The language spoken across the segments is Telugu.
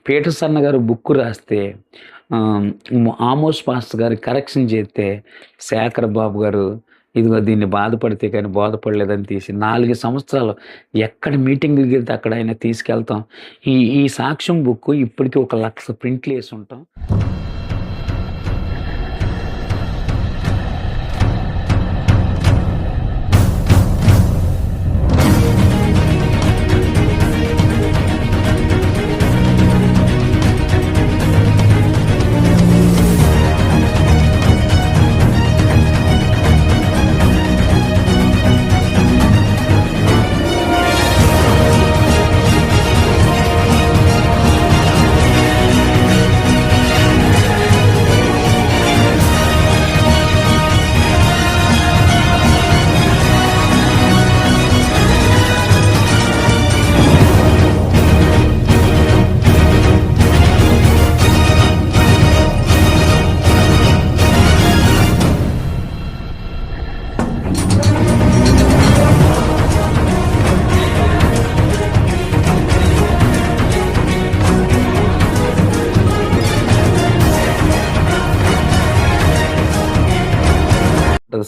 పీటర్సన్ గారు బుక్ రాస్తే ఆహ్, ఆమోస్ పాస్టర్ గారు కరెక్షన్ చేస్తే, శేఖర్ బాబు గారు ఇదిగో దీన్ని బాధపడితే కానీ బోధపడలేదని తీసి 4 సంవత్సరాలు ఎక్కడ మీటింగులకెళ్తే అక్కడ ఆయన తీసుకెళ్తాం. ఈ ఈ సాక్ష్యం బుక్ ఇప్పటికి ఒక 1,00,000 ప్రింట్‌లేసుంటాం.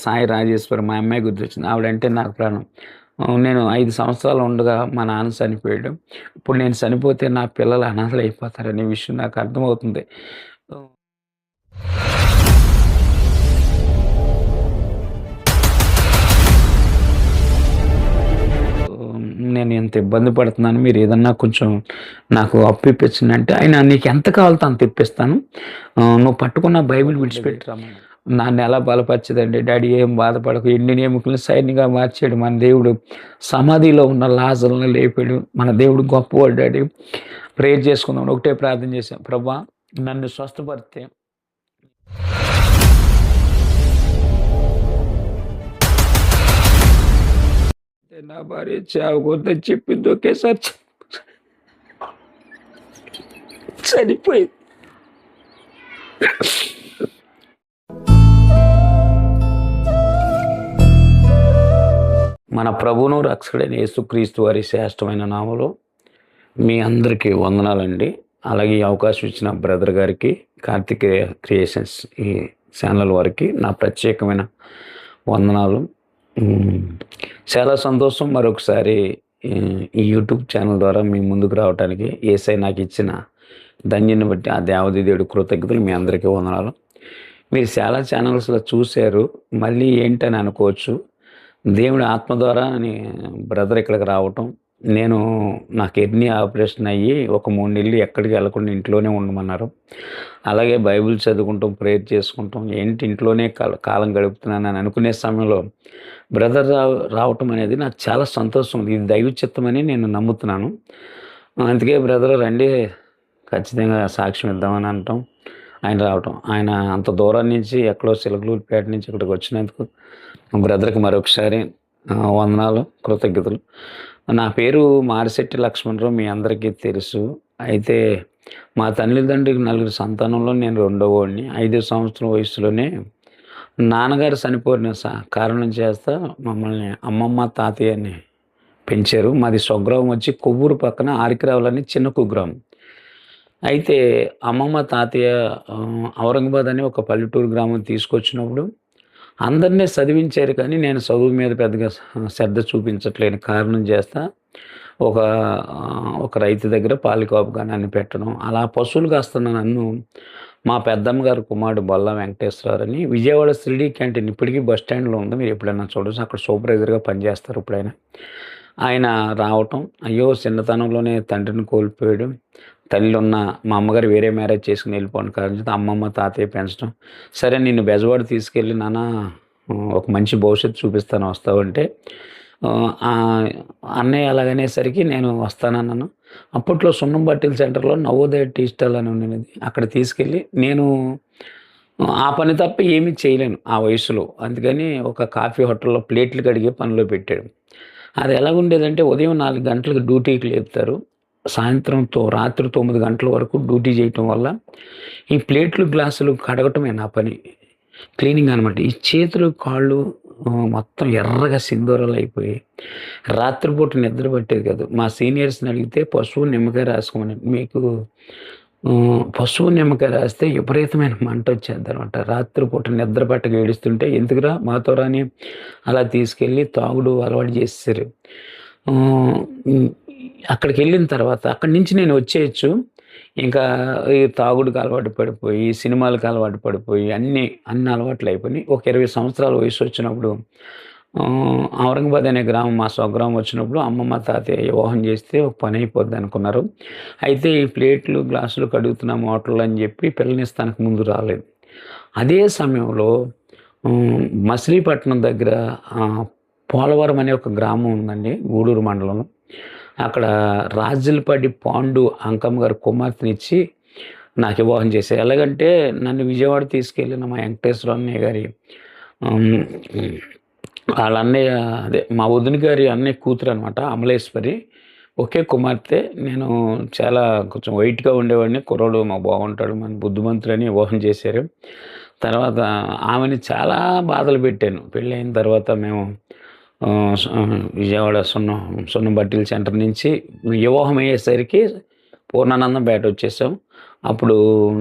సాయి రాజేశ్వరి మా అమ్మాయి గుర్తొచ్చింది. ఆవిడంటే నాకు ప్రాణం. నేను 5 సంవత్సరాలు ఉండగా మా నాన్న చనిపోయాడు. ఇప్పుడు నేను చనిపోతే నా పిల్లలు అనాథలయిపోతారనే విషయం నాకు అర్థమవుతుంది. ఆహ్, నేను ఇంత ఇబ్బంది పడుతున్నాను. మీరేదన్నా కొంచెం నాకు అప్పు ఇప్పించండంటే, ఆయన నీకెంత కావాలో అంత ఇప్పిస్తాను. నువ్వు పట్టుకున్న బైబిల్ విడిచిపెట్టి రమ్మన్నాడు. నన్నెలా బలపరిచేదండి. డాడీ ఏం బాధపడకు, ఎండిన ఎముకలను సైన్యంగా మార్చాడు మన దేవుడు. సమాధిలో ఉన్న లాజరులను లేపాడు. మన దేవుడు గొప్పవాడు డాడీ. ప్రేయర్ చేసుకుందాం. ఒకటే ప్రార్థన చేశాం. ప్రభా నన్ను స్వస్థపరిస్తే నా భార్య చావకూడదని చెప్పింది ఒకేసారి చనిపోయింది. మన ప్రభువును రక్షకుడైన యేసుక్రీస్తు వారి శ్రేష్టమైన నామములో మీ అందరికీ వందనాలండి. అలాగే ఈ అవకాశం ఇచ్చిన బ్రదర్ గారికి, కార్తికేయ క్రియేషన్స్ ఈ ఛానల్ వారికి నా ప్రత్యేకమైన వందనాలు. చాలా సంతోషం మరొకసారి ఈ యూట్యూబ్ ఛానల్ ద్వారా మీ ముందుకు రావడానికి యేసయ్య నాకు ఇచ్చిన ధన్యాన్ని బట్టి ఆ దేవాది దేవుడి కృతజ్ఞతలు. మీ అందరికీ వందనాలు. మీరు చాలా ఛానల్స్లో చూశారు, మళ్ళీ ఏంటని అనుకోవచ్చు. దేవుడి ఆత్మ ద్వారా బ్రదర్ ఇక్కడికి రావటం, నాకు కిడ్నీ ఆపరేషన్ అయ్యి ఒక 3 నెలలు ఎక్కడికి వెళ్ళకుండా ఇంట్లోనే ఉండమన్నారు. అలాగే బైబిల్ చదువుకుంటాం, ప్రేయర్ చేసుకుంటాం, ఏంటి ఇంట్లోనే కాలం గడుపుతున్నాను అని అనుకునే సమయంలో బ్రదర్ రావటం అనేది నాకు చాలా సంతోషం. ఇది దైవ చిత్తమని నేను నమ్ముతున్నాను. అందుకే బ్రదర్ రండి, ఖచ్చితంగా సాక్ష్యం ఇద్దామని అనటం, ఆయన రావటం. ఆయన అంత దూరం నుంచి ఎక్కడో సిలకలూరిపేట నుంచి ఇక్కడికి వచ్చినందుకు బ్రదర్కి మరొకసారి వందనాలు, కృతజ్ఞతలు. నా పేరు మారిశెట్టి లక్ష్మణరావు, మీ అందరికీ తెలుసు. అయితే మా తల్లిదండ్రులకు 4 సంతానంలో నేను రెండోవాడిని. 5 సంవత్సరం వయసులోనే నాన్నగారు చనిపోయిన కారణం చేస్తా మమ్మల్ని అమ్మమ్మ తాతయ్యని పెంచారు. మాది స్వగ్రామం వచ్చి కొవ్వూరు పక్కన ఆరికిరావులని చిన్న కుగ్రామం. అయితే అమ్మమ్మ తాతయ్య ఔరంగాబాద్ అని ఒక పల్లెటూరు గ్రామం తీసుకొచ్చినప్పుడు అందరినీ చదివించారు, కానీ నేను చదువు మీద పెద్దగా శ్రద్ధ చూపించట్లేని కారణం చేస్తా ఒక రైతు దగ్గర పాలికాపుగా నన్ను పెట్టడం, అలా పశువులు కాస్తున్న నన్ను మా పెద్దమ్మ గారు కుమారుడు బొల్ల వెంకటేశ్వరరావు అని విజయవాడ 3D క్యాంటీన్ ఇప్పటికీ బస్ స్టాండ్లో ఉంది, మీరు ఎప్పుడైనా చూడవచ్చు. అక్కడ సూపర్వైజర్గా పనిచేస్తారు ఇప్పుడైనా. ఆయన రావటం, అయ్యో చిన్నతనంలోనే తండ్రిని కోల్పోయాడు, తల్లి ఉన్న మా అమ్మగారు వేరే మ్యారేజ్ చేసుకుని వెళ్ళిపోవడం కారణం అమ్మమ్మ తాతయ్య పెంచడం. సరే నిన్ను బెజవాడ తీసుకెళ్ళి నాన్న ఒక మంచి భవిష్యత్తు చూపిస్తాను వస్తావంటే, అన్నయ్య అలాగనేసరికి నేను వస్తానన్నాను. అప్పట్లో సున్నం బట్టీల సెంటర్లో నవోదయ టీ స్టాల్ అని ఉండేది, అక్కడ తీసుకెళ్ళి నేను ఆ పని తప్ప ఏమీ చేయలేను ఆ వయసులో. అందుకని ఒక కాఫీ హోటల్లో ప్లేట్లు కడిగే పనిలో పెట్టాడు. అది ఎలాగుండేదంటే ఉదయం 4 గంటలకు డ్యూటీకి లేపుతారు, రాత్రి 9 గంటల వరకు డ్యూటీ చేయటం వల్ల ఈ ప్లేట్లు గ్లాసులు కడగటమే నా పని, క్లీనింగ్ అనమాట. ఈ చేతులు కాళ్ళు మొత్తం ఎర్రగా సింధూరాలు అయిపోయి రాత్రిపూట నిద్ర పట్టేది కాదు. మా సీనియర్స్‌ని అడిగితే పసుపు, నిమ్మకాయ రాసుకోమని. మీకు పసుపు, నిమ్మకాయ రాస్తే విపరీతమైన మంటొచ్చేద్దనమాట. రాత్రిపూట నిద్ర పట్టక ఏడుస్తుంటే, "ఎందుకురా మాతో రా" అని అలా తీసుకెళ్ళి తాగుడు అలవాటు చేసేసారు. హ్మ్. అక్కడికెళ్ళిన తర్వాత అక్కడి నుంచి నేను వచ్చేయొచ్చు. ఇంకా ఈ తాగుడుకి అలవాటు పడిపోయి, సినిమాలకు అలవాటు పడిపోయి, అన్ని అలవాట్లయిపోయినాయి. ఒక 20 సంవత్సరాల వయసొచ్చినప్పుడు ఔరంగాబాద్ అనే గ్రామం మా స్వగ్రామం వచ్చినప్పుడు అమ్మమ్మ, తాతయ్య వివాహం చేస్తే ఒక పనయిపోద్దనుకున్నారు. అయితే ఈ ప్లేట్లు, గ్లాసులు కడుగుతున్నాం హోటల్‌లో అని చెప్పి పిల్లనిస్తానికి ముందు రాలేదు. అదే సమయంలో మచిలీపట్నం దగ్గర పోలవరం అనే ఒక గ్రామం ఉందండి. గూడూరు మండలంలో. అక్కడ రాజులపాటి పాండు అంకమ్మ గారి కుమార్తెనిచ్చి నాకు వివాహం చేశారు. ఎలాగంటే నన్ను విజయవాడ తీసుకెళ్ళిన మా వెంకటేశ్వర అన్నయ్య గారి హ్మ్. ఆళ్ళ అన్నయ్య అదే మా వదిన గారి అన్నయ్య కూతురనమాట అమలేశ్వరి. ఒకే కుమార్తె. నేను చాలా కొంచెం వైట్‌గా ఉండేవాడిని. కుర్రోడు బాగుంటాడు, బుద్ధిమంతుడని వివాహం చేశారు. తర్వాత ఆమెని చాలా బాధలు పెట్టాను. పెళ్ళయిన తర్వాత మేము విజయవాడ సున్నం బట్టీల సెంటర్ నుంచి వివాహం అయ్యేసరికి పూర్ణానందంపేట వచ్చేసాం. అప్పుడు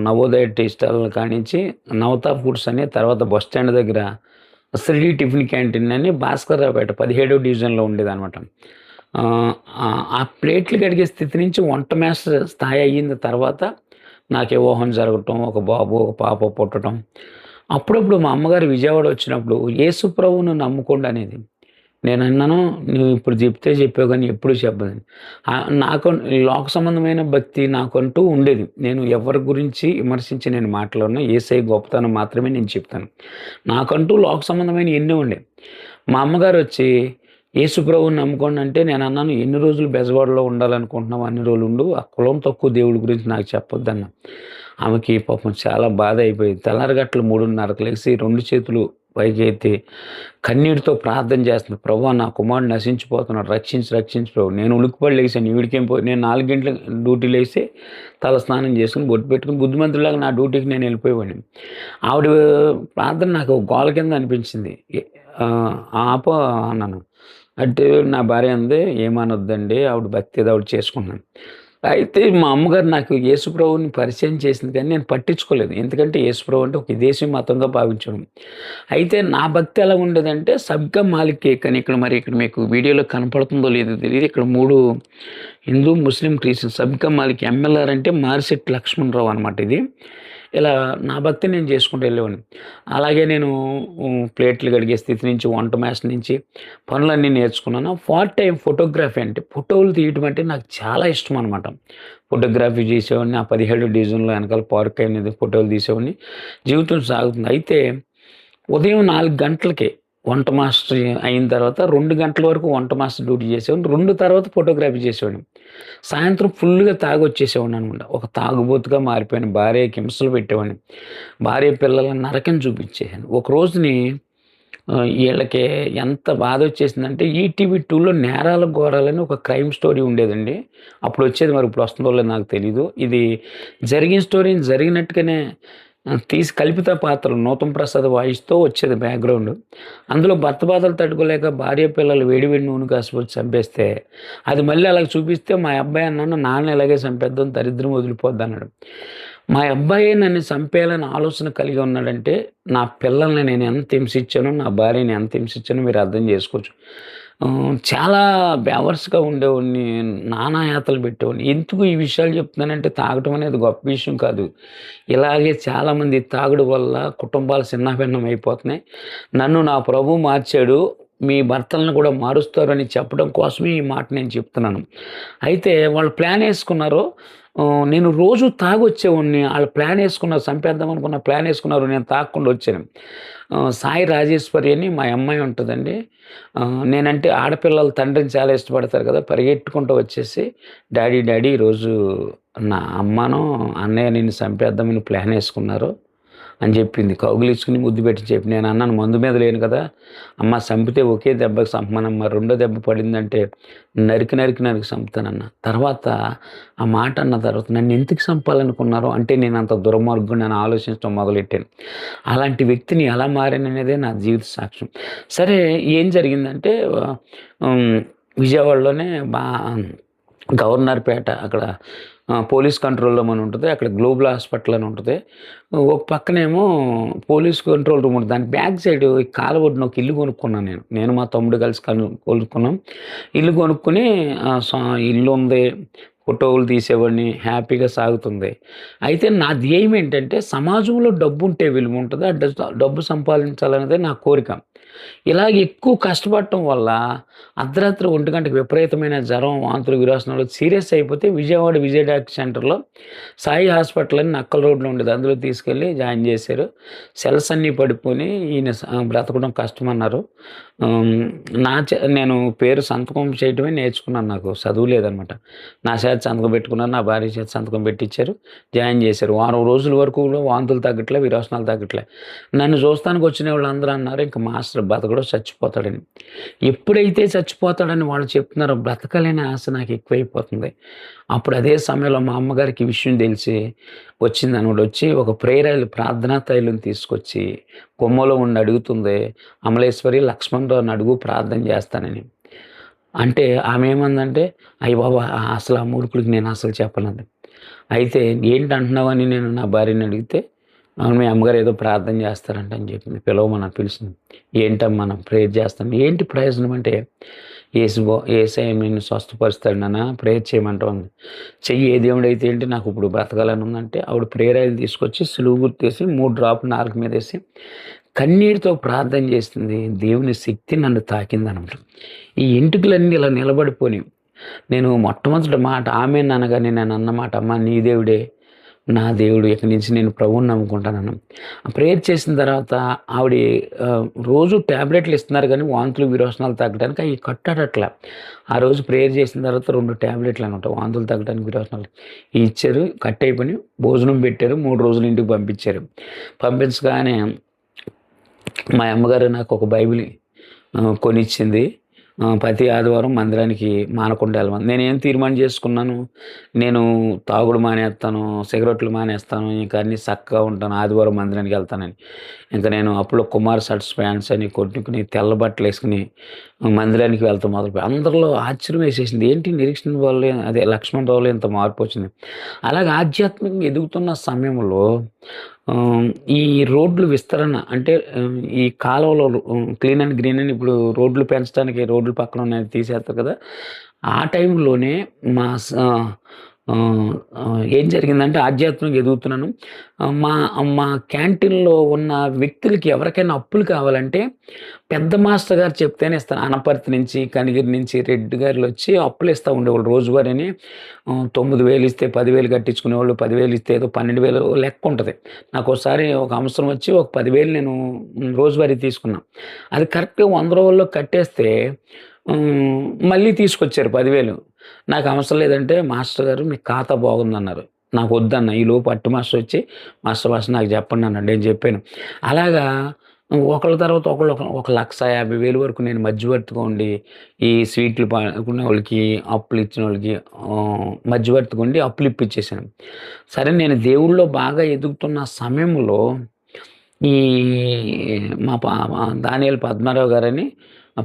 నవోదయ టీ స్టాల్ కానించి నవతా ఫుడ్స్ అని, తర్వాత బస్ స్టాండ్ దగ్గర శ్రీ టిఫిన్ క్యాంటీన్ అని భాస్కర్‌రావుపేట 17వ డివిజన్‌లో ఉండేదనమాట. ఆ ప్లేట్లు కడిగే స్థితి నుంచి వంట మాస్టర్ స్థాయి అయ్యింది తర్వాత నాకు వివాహం జరగటం, ఒక బాబు, ఒక పాప పుట్టటం. అప్పుడప్పుడు మా అమ్మగారు విజయవాడ వచ్చినప్పుడు యేసు ప్రభువును నమ్ముకోండి అనేది. నేనన్నాను, "నువ్వు ఇప్పుడు చెప్తే చెప్పావు గానీ ఎప్పుడు చెప్పదని." నాకు లోక సంబంధమైన భక్తి నాకంటూ ఉండేది. నేను ఎవరి గురించి విమర్శించి నేను మాట్లాడను. యేసయ్య గొప్పతనం మాత్రమే నేను చెప్తాను. నాకంటూ లోక సంబంధమైనయి ఎన్నో ఉండేవి. మా అమ్మగారొచ్చి యేసు ప్రభువుని నమ్ముకోండి అంటే నేనన్నాను, "ఎన్ని రోజులు బెజవాడలో ఉండాలనుకుంటున్నావు అన్ని రోజులు ఉండు. ఆ కులం తక్కువ దేవుడి గురించి నాకు చెప్పొద్దన్నా." ఆమెకి పాపం చాలా బాధ అయిపోయింది. తెల్లారిగట్ల 3:30కి లెగిసి 2 చేతులు పైకెత్తి కన్నీటితో ప్రార్థన చేస్తుంది. "ప్రభువా నా కుమారుడు నశించిపోతున్నాడు. రక్షించు, రక్షించు ప్రభు." నేను ఉలిక్కిపడి లెగిసాను. ఈవిడికేం నేను 4 గంటలకు డ్యూటీ లేసి తల స్నానం చేసుకొని బొట్టు పెట్టుకొని బుద్ధిమంతుడిలాగా నా డ్యూటీకి నేను వెళ్ళిపోయేవాడిని. ఆవిడ ప్రార్థన నాకు గోల కింద అనిపించింది. ఆపు అన్నాను. అంటే నా భార్య అంది, "ఏమనొద్దండి ఆవిడ భక్తి ఏదో ఆవిడ చేసుకుంటున్నాను." అయితే మా అమ్మగారు నాకు యేసుప్రభువుని పరిచయం చేసింది కానీ నేను పట్టించుకోలేదు. ఎందుకంటే యేసుప్రభు అంటే ఒక విదేశీ మతంగా భావించడం. అయితే నా భక్తి ఎలా ఉండేదంటే సబ్కా మాలిక్ కేక్ అని ఇక్కడ మీకు వీడియోలో కనపడుతుందో లేదో తెలీదు. ఇక్కడ 3 హిందూ, ముస్లిం, క్రిస్టియన్ సబ్కా మాలిక్ ఎంఎల్ఆర్ అంటే మారిశెట్టి లక్ష్మణరావు అనమాట ఇది. ఇలా నా భక్తి నేను చేసుకుంటూ వెళ్ళేవాడిని. అలాగే నేను ప్లేట్లు కడిగే స్థితి నుంచి, వంట మాస్టర్ నుంచి పనులన్నీ నేర్చుకున్నాను. పార్ట్ టైం ఫోటోగ్రఫీ అంటే ఫోటోలు తీయటం అంటే నాకు చాలా ఇష్టం అనమాట. ఫోటోగ్రఫీ చేసేవాడిని. ఆ 17 డివిజన్‌లో వెనకాల పార్క్ అనేది ఫోటోలు తీసేవాడిని. జీవితం సాగుతుంది. అయితే ఉదయం 4 గంటలకే వంట మాస్టర్ అయిన తర్వాత 2 గంటల వరకు వంట మాస్టర్ డ్యూటీ చేసేవాడిని. 2 తర్వాత ఫోటోగ్రఫీ చేసేవాడిని. సాయంత్రం ఫుల్‌గా తాగొచ్చేసేవాడిని అనమాట. ఒక తాగుబోతుగా మారిపోయాను. భార్యకి హింసలు పెట్టేవాడిని. భార్య పిల్లలని నరకం చూపించేసాను. ఒక రోజుని ఈళ్ళకి ఎంత బాధొచ్చేసిందంటే ఈటీవీ 2లో 'నేరాల ఘోరాలని' ఒక క్రైమ్ స్టోరీ ఉండేదండి. అప్పుడొచ్చేది, మరి ఇప్పుడు వస్తుందో లేదో నాకు తెలీదు. ఇది జరిగిన స్టోరీని జరిగినట్టుగానే తీసి కల్పిత పాత్రలు నూతన్ ప్రసాద్ వాయిస్‌తో వచ్చేది బ్యాక్‌గ్రౌండ్. అందులో భర్త బాధలు తట్టుకోలేక భార్య పిల్లలు వేడి వేడి నూనె కాసిపోసి చంపేస్తే, అది మళ్ళీ అలాగ చూపిస్తే మా అబ్బాయి అన్నాను, "నాన్న ఇలాగే చంపేద్దాం దరిద్రం వదిలిపోద్దన్నాడు." మా అబ్బాయే నన్ను చంపేయాలని ఆలోచన కలిగి ఉన్నాడంటే, నా పిల్లల్ని నేను ఎంత హింసించానో, నా భార్యని ఎంత హింసించానో మీరు అర్థం చేసుకోవచ్చు. చాలా బేవర్స్‌గా ఉండేవాడిని. నానా యాతనలు పెట్టేవాడిని. ఎందుకు ఈ విషయాలు చెప్తున్నానంటే తాగటం అనేది గొప్ప విషయం కాదు. ఇలాగే చాలామంది తాగుడు వల్ల కుటుంబాలు చిన్నాభిన్నం అయిపోతున్నాయి. నన్ను నా ప్రభువు మార్చాడు. మీ భర్తలను కూడా మారుస్తారని చెప్పడం కోసమే ఈ మాట నేను చెప్తున్నాను. అయితే వాళ్ళు ప్లాన్ యేసుకున్నారు. నేను రోజు తాగొచ్చేవాడిని. ఆళ్ళు ప్లాన్ యేసుకున్నారు. చంపేద్దాం అనుకున్న ప్లాన్ యేసుకున్నారు. నేను తాగకుండా వచ్చాను. సాయి రాజేశ్వరి అని మా అమ్మాయి ఉంటదండి. నేనంటే ఆడపిల్లలు తండ్రిని చాలా ఇష్టపడతారు కదా! పరిగెట్టుకుంటూ వచ్చేసి, "డాడీ, డాడీ ఈరోజు నా అమ్మను, అన్నయ్య నిన్ను చంపేద్దామని ప్లాన్ యేసుకున్నారు. అని చెప్పింది. కౌగిలించుకుని ముద్దు పెట్టి చెప్పి నేను అన్నాను, మందు మీద లేను కదా అమ్మ, చంపితే ఒకే దెబ్బకి చంపమనమ్మ, రెండో దెబ్బ పడిందంటే నరికి నరికి నరికి చంపుతానన్న. తర్వాత ఆ మాట అన్న తర్వాత నన్ను ఎందుకు చంపాలనుకున్నారో అంటే నేను అంత దుర్మార్గుడిని అని ఆలోచించడం మొదలెట్టాను. అలాంటి వ్యక్తిని ఎలా మారాననేదే నా జీవిత సాక్ష్యం. సరే, ఏం జరిగిందంటే హ్మ్, విజయవాడలోనే గవర్నర్‌పేట అక్కడ పోలీస్ కంట్రోల్ రూమ్ అని ఉంటుంది. అక్కడ గ్లోబల్ హాస్పిటల్ అని ఉంటుంది. ఒక పక్కనేమో పోలీస్ కంట్రోల్ రూమ్ ఉంటుంది. దాని బ్యాక్ సైడ్ ఈ కాలువ ఒడ్డున ఒక ఇల్లు కొనుక్కున్నాను నేను. నేను మా తమ్ముడు కలిసి కొనుక్కున్నాం. ఇల్లు కొనుక్కొని ఇల్లు ఉంది. ఫోటోలు తీసేవాడిని. హ్యాపీగా సాగుతుంది. అయితే నా ధ్యేయం ఏంటంటే సమాజంలో డబ్బుంటే విలువ ఉంటది. ఆ డబ్బు సంపాదించాలనేదే నా కోరిక. ఇలాగ ఎక్కువ కష్టపడటం వల్ల అర్ధరాత్రి 1 గంటకి విపరీతమైన జ్వరం, వాంతులు, విరోచనాలు సీరియస్ అయిపోతే విజయవాడ విజయ డాక్టర్ సెంటర్‌లో సాయి హాస్పిటల్ అని నక్కల రోడ్‌లో ఉండేది. అందులో తీసుకెళ్ళి జాయిన్ చేశారు. సెల్స్ అన్నీ పడిపోయి ఈయన బ్రతకడం కష్టమన్నారు. ఆహ్, నేను పేరు సంతకం చేయడమే నేర్చుకున్నాను. నాకు చదువు లేదనమాట. నా చేత సంతకం పెట్టుకున్నాను. నా భార్య చేత సంతకం పెట్టిచ్చారు. జాయిన్ చేశారు. వారం రోజుల వరకు కూడా వాంతులు తగ్గట్లే, విరోచనాలు తగ్గట్లే. నన్ను చూస్తానికి వచ్చిన వాళ్ళందరూ అన్నారు, ఇంక మాస్టర్ బతకడు, చచ్చిపోతాడని. ఎప్పుడైతే చచ్చిపోతాడని వాళ్ళు చెప్తున్నారో బ్రతకలేని ఆశ నాకు ఎక్కువైపోతుంది. అప్పుడు అదే సమయంలో మా అమ్మగారికి ఈ విషయం తెలిసి వచ్చిందనమాట. వచ్చి ఒక ప్రేయర్ ఆయిల్, ప్రార్థనా తైలం తీసుకొచ్చి కొమ్మలో ఉండి అడుగుతుంది, అమలేశ్వరి, లక్ష్మణరావుని అడుగు, ప్రార్థన చేస్తానని. అంటే ఆమె ఏమందంటే, అయ్య బాబోయ్! అసలు ఆ మూర్ఖుడికి నేను అసలు చెప్పనంది. అయితే ఏంటి అంటున్నావని నేను నా భార్యని అడిగితే, అవును, మీ అమ్మగారు ఏదో ప్రార్థన చేస్తారంట అని చెప్పింది. పిలవమని పిలిచింది. ఏంటమ్మా, మనం ప్రేయర్ చేస్తాను. ఏంటి ప్రయోజనం అంటే, యేసయ్య నిన్ను స్వస్థపరుస్తాడు నాన్న, ప్రేయర్ చేయమంటావు అంది. చెయ్యి, ఏ దేవుడైతే ఏంటి, నాకు ఇప్పుడు బ్రతకాలని ఉందంటే ఆవిడ ప్రేయర్ ఆయిల్ తీసుకొచ్చి సులువు గుర్తేసి 3 డ్రాపులు నాలుక మీద వేసి కన్నీటితో ప్రార్థన చేస్తుంది. దేవుని శక్తి నన్ను తాకిందనమాట. ఈ ఎంటుకలన్నీ ఇలా నిలబడిపోయినాయి. నేను మొట్టమొదటి మాట ఆమేన్ అనగానే నేను అన్నమాట, అమ్మ నీ దేవుడే నా దేవుడు, ఇక నుంచి నేను ప్రభువుని నమ్ముకుంటానన్నాను. ప్రేయర్ చేసిన తర్వాత ఆవిడ రోజు టాబ్లెట్లు ఇస్తున్నారు కానీ వాంతులు, విరోచనాలు తగ్గడానికి అవి కట్టడట్లా. ఆ రోజు ప్రేయర్ చేసిన తర్వాత 2 టాబ్లెట్లు అనమాట వాంతులు తగ్గడానికి, విరోచనాలు ఇచ్చారు. కట్ అయిపోయి భోజనం పెట్టారు. 3 రోజులు ఇంటికి పంపించారు. పంపించగానే మా అమ్మగారు నాకు ఒక బైబిల్ కొనిచ్చింది. ప్రతి ఆదివారం మందిరానికి మానకుండా వెళ్ళమని. నేనేం తీర్మానం చేసుకున్నాను, నేను తాగుడు మానేస్తాను, సిగరెట్లు మానేస్తాను, ఇంకా అన్నీ చక్కగా ఉంటాను, ఆదివారం మందిరానికి వెళ్తానని. ఇంకా నేను అప్పుడు కుమార్ షర్ట్స్, ప్యాంట్స్ అని కొట్టుకుని తెల్ల బట్టలు వేసుకుని మందిరానికి వెళ్తాం మొదలుపోయి అందరిలో ఆశ్చర్యం వేసేసింది. ఏంటి నిరీక్షణ వల్ల, అదే లక్ష్మణరావులో ఇంత మార్పు వచ్చింది. అలాగే ఆధ్యాత్మికంగా ఎదుగుతున్న సమయంలో ఈ రోడ్లు విస్తరణ అంటే ఈ కాలువలో క్లీన్ అండ్ గ్రీన్ అని ఇప్పుడు రోడ్లు పెంచడానికి రోడ్లు పక్కన ఉన్నాయి తీసేస్తారు కదా! ఆ టైంలోనే మా స ఏం జరిగిందంటే ఆధ్యాత్మికంగా ఎదుగుతున్నాను. మా మా క్యాంటీన్‌లో ఉన్న వ్యక్తులకి ఎవరికైనా అప్పులు కావాలంటే పెద్ద మాస్టర్ గారు చెప్తేనే ఇస్తాను. అనపర్తి నుంచి, కనిగిరి నుంచి రెడ్డి గారులు వచ్చి అప్పులు ఇస్తా ఉండేవాళ్ళు. రోజువారీని 9,000 ఇస్తే 10,000 కట్టించుకునేవాళ్ళు. 10,000 ఇస్తే ఏదో 12,000 లెక్క ఉంటది. నాకోసారి ఒక అవసరం వచ్చి ఒక 10,000 నేను రోజువారీ తీసుకున్నా. అది కరెక్ట్‌గా 100 రోజుల్లో కట్టేస్తే మళ్ళీ తీసుకొచ్చారు 10,000. నాకు అవసరం లేదంటే, మాస్టర్ గారు మీ ఖాతా బాగుందన్నారు. నాకు వద్దన్న. ఈలోపు అట్టి మాస్టర్ వచ్చి, మాస్టర్ నాకు చెప్పండి అన్నాడు. నేను చెప్పాను. అలాగా ఒకళ్ళ తర్వాత ఒకళ్ళు ఒక 1,50,000 వరకు నేను మధ్యవర్తిగా ఉండి, ఈ స్వీట్లు కొనేవాళ్ళకి, అప్పులు ఇచ్చినోళ్ళకి మధ్యవర్తిగా ఉండి అప్పులు ఇప్పించేసాను. సరే, నేను దేవుళ్ళో బాగా ఎదుగుతున్న సమయంలో ఈ దానియేలు పద్మారావు గారని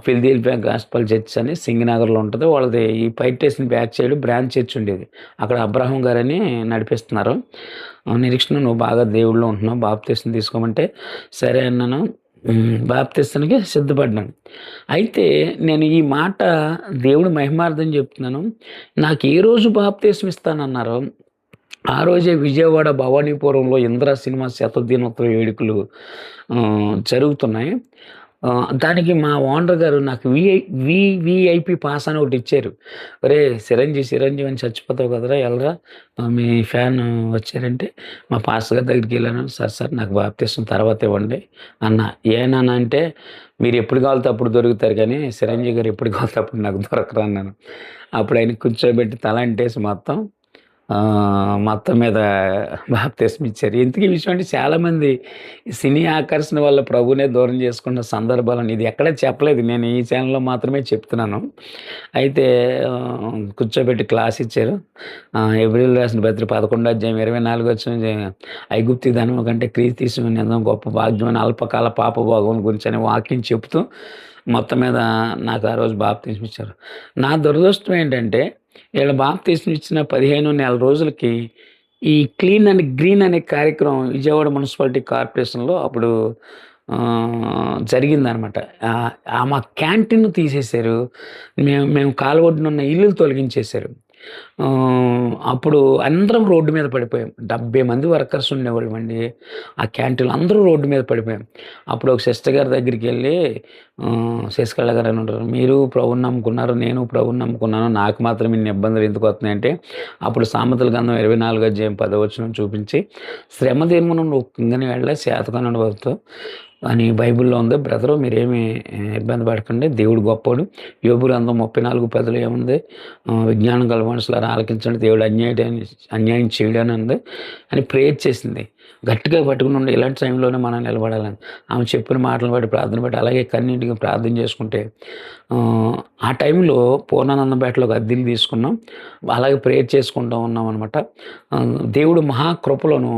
ఫిల్దెల్ఫియా గాస్పల్ చర్చ్ అని సింగనగర్‌లో ఉంటది. వాళ్ళది ఈ fire station back side branch church ఉండేది. అక్కడ అబ్రహాం గారని నడిపిస్తున్నారు. నిరీక్షణ, నువ్వు బాగా దేవుడిలో ఉంటున్నావు, బాప్తీసం తీసుకోమంటే సరే అన్నాను. బాప్తీసానికి సిద్ధపడ్డాను. అయితే నేను ఈ మాట దేవుడి మహిమార్థం చెప్తున్నాను. నాకు ఏ రోజు బాప్తీసం ఇస్తానన్నారో ఆ రోజే విజయవాడ భవానీపురంలో ఇంద్ర సినిమా శతదినోత్సవ వేడుకలు జరుగుతున్నాయి. దానికి మా ఓనర్ గారు నాకు వీఐపీ పాస్ అని ఒకటి ఇచ్చారు. ఒరేయ్ చిరంజీవి అని చచ్చిపోతావు కదరా, ఎళ్ళరా, మీ ఫ్యాన్ వచ్చారంటే మా పాస్టర్ గారి దగ్గరికి వెళ్ళాను. సార్ నాకు బాప్తీసం తర్వాత ఇవ్వండి అన్నా. ఏనన్నా అంటే, మీరు ఎప్పుడు కావాలితే అప్పుడు దొరుకుతారు కానీ చిరంజీవి గారు ఎప్పుడు కావాలితే అప్పుడు నాకు దొరకరు అన్నాను. అప్పుడు ఆయన కూర్చోబెట్టి తల అంటేసి మొత్తం మొత్తం మీద బాప్తిస్మం ఇచ్చారు. ఎందుకు ఈ విషయం అంటే చాలామంది సినీ ఆకర్షణ వల్ల ప్రభువునే దూరం చేసుకున్న సందర్భాలను ఇది ఎక్కడ చెప్పలేదు. నేను ఈ ఛానల్‌లో మాత్రమే చెప్తున్నాను. అయితే కూర్చోబెట్టి క్లాస్ ఇచ్చారు. హెబ్రీయులకు రాసిన పత్రిక 11 అధ్యాయం 24 వచనం ఐగుప్తు ధనము కంటే క్రీస్తు యేసుని ఎంతో గొప్ప భాగ్యమైన అల్పకాల పాపభోగముల గురించి అనే వాక్యం చెప్తూ మొత్తం మీద నాకు ఆ రోజు బాప్తిస్మం ఇచ్చారు. నా దురదృష్టం ఏంటంటే వీళ్ళ బాప్తిస్మం ఇచ్చిన 15 నెల రోజులకి ఈ క్లీన్ అండ్ గ్రీన్ అనే కార్యక్రమం విజయవాడ మున్సిపాలిటీ కార్పొరేషన్‌లో అప్పుడు జరిగిందనమాట. మా క్యాంటీన్ తీసేశారు. మేము కాలువొడ్డున ఉన్న ఇల్లులు తొలగించేశారు. అప్పుడు అందరం రోడ్డు మీద పడిపోయాం. 70 మంది వర్కర్స్ ఉండేవాళ్ళమండి. ఆ క్యాంటీన్‌లో అందరూ రోడ్డు మీద పడిపోయాం. అప్పుడు ఒక సిస్టర్ గారి దగ్గరికెళ్ళి శశికళ గారు అని ఉంటారు. "మీరు ప్రభువుని నమ్ముకున్నారు, నేను ప్రభువుని నమ్ముకున్నాను. నాకు మాత్రం ఇన్ని ఇబ్బందులు ఎందుకు వస్తున్నాయంటే" అప్పుడు సామెతల గ్రంథం 24 అధ్యాయం 10 వచనం చూపించి, "శ్రమ దినమున నువ్వు కిందని వెళ్ళ శాతకనుడు వద్దు" అని బైబిల్‌లో ఉంది. బ్రదరు మీరేమి ఇబ్బంది పడకండి. దేవుడు గొప్పోడు. యోబు గ్రంథం 34:10లో ఏముంది? విజ్ఞానం గల మనుషులారా ఆలకించండి. దేవుడు అన్యాయం చేయడని ఉంది అని ప్రేయర్ చేసింది. గట్టిగా పట్టుకుని ఉండి ఇలాంటి టైంలోనే మనం నిలబడాలని ఆమె చెప్పిన మాటలను బట్టి ప్రార్థన బట్టి అలాగే కన్నీటికి ప్రార్థన చేసుకుంటే ఆ టైంలో పూర్ణానందపేటలో ఒక అద్దెలు తీసుకున్నాం. అలాగే ప్రేయర్ చేసుకుంటూ ఉన్నాం అనమాట. దేవుడు మహాకృపలను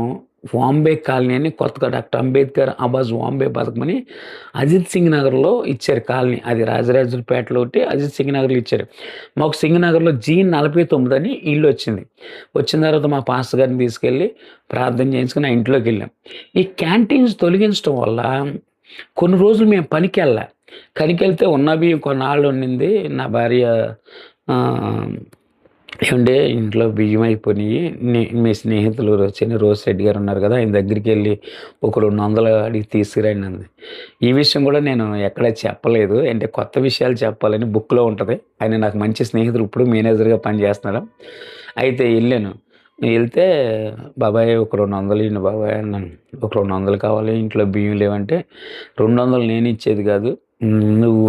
వాంబే కాలనీ అని కొత్తగా డాక్టర్ అంబేద్కర్ ఆవాజ్ వాంబే పథకం అని అజిత్ సింగ్ నగర్లో ఇచ్చారు కాలనీ. అది రాజరాజులపేటలో ఒకటి, అజిత్ సింగ్ నగర్లో ఇచ్చారు. మాకు సింగ్ నగర్లో G49 అని ఇల్లు వచ్చింది. వచ్చిన తర్వాత మా పాస్టర్ గారిని తీసుకెళ్ళి ప్రార్థన చేయించుకుని ఆ ఇంట్లోకి వెళ్ళాం. ఈ క్యాంటీన్స్ తొలగించడం వల్ల కొన్ని రోజులు మేము పనికెళ్తే ఉన్న బియ్యం కొన్నాళ్ళు ఉండింది. నా భార్య ఏమంటే ఇంట్లో బియ్యం అయిపోయినాయి, మీ స్నేహితులు చిన్న రోజిరెడ్డి గారు ఉన్నారు కదా, ఆయన దగ్గరికి వెళ్ళి ఒక 200 అడిగి తీసుకురండి అంది. ఈ విషయం కూడా నేను ఎక్కడ చెప్పలేదు. అంటే కొత్త విషయాలు చెప్పాలని బుక్లో ఉంటుంది. ఆయన నాకు మంచి స్నేహితులు, ఇప్పుడు మేనేజర్గా పనిచేస్తున్నారు. అయితే వెళ్ళాను. వెళ్తే బాబాయ్ ఒక 200 ఇవ్వండి బాబాయ్ అన్నాను. ఒక 200 కావాలి, ఇంట్లో బియ్యం లేవంటే 200 నేను ఇచ్చేది కాదు, నువ్వు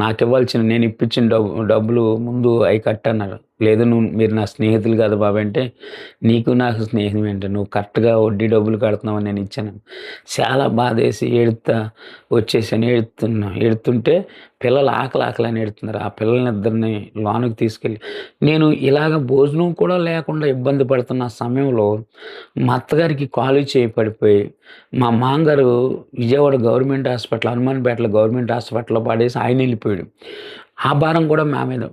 నాకు ఇవ్వాల్సిన నేను ఇప్పించిన డబ్బులు ముందు అవి కట్టన్నారు. లేదు మీరు నా స్నేహితులు కదా బాబాయ్ అంటే, నీకు నాకు స్నేహం ఏంటి, నువ్వు కరెక్ట్గా వడ్డీ డబ్బులు కడుతున్నావని నేను ఇచ్చాను. చాలా బాధేసి వచ్చేసాను. ఏడుతుంటే పిల్లలు ఆకలని ఏడుతున్నారు. ఆ పిల్లల్నిద్దరిని లోనికి తీసుకెళ్ళి నేను ఇలాగ భోజనం కూడా లేకుండా ఇబ్బంది పడుతున్న సమయంలో మా అత్తగారికి కాలు చేయి పడిపోయి మా మామగారు విజయవాడ గవర్నమెంట్ హాస్పిటల్, హనుమాన్పేటలో గవర్నమెంట్ హాస్పిటల్లో పడేసి ఆయన వెళ్ళిపోయాడు. ఆ భారం కూడా మా మీద,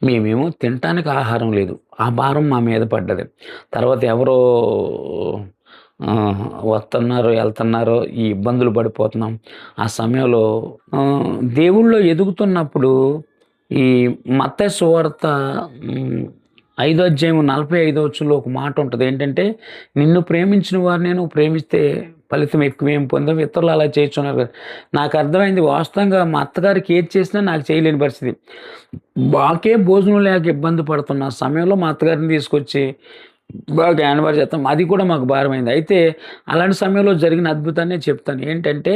మేమేమో తినటానికి ఆహారం లేదు, ఆ భారం మా మీద పడ్డది. తర్వాత ఎవరో వస్తున్నారో వెళ్తున్నారో ఈ ఇబ్బందులు పడిపోతున్నాం. ఆ సమయంలో దేవుళ్ళో ఎదుగుతున్నప్పుడు ఈ మత్తయి సువార్త 5వ అధ్యాయం 45వ వచనంలో ఒక మాట ఉంటుంది. ఏంటంటే, నిన్ను ప్రేమించిన వారిని నువ్వు ప్రేమిస్తే ఫలితం ఎక్కువేం పొందావు, ఇతరులు అలా చేస్తున్నారు కదా. నాకు అర్థమైంది, వాస్తవంగా మా అత్తగారికి ఏది చేసినా నాకు చేయలేని పరిస్థితి. మాకే భోజనం లేక ఇబ్బంది పడుతున్న సమయంలో మా అత్తగారిని తీసుకొచ్చి బాగా యానివర్సరీ చేస్తాం. అది కూడా మాకు భారమైంది. అయితే అలాంటి సమయంలో జరిగిన అద్భుతాన్ని చెప్తాను. ఏంటంటే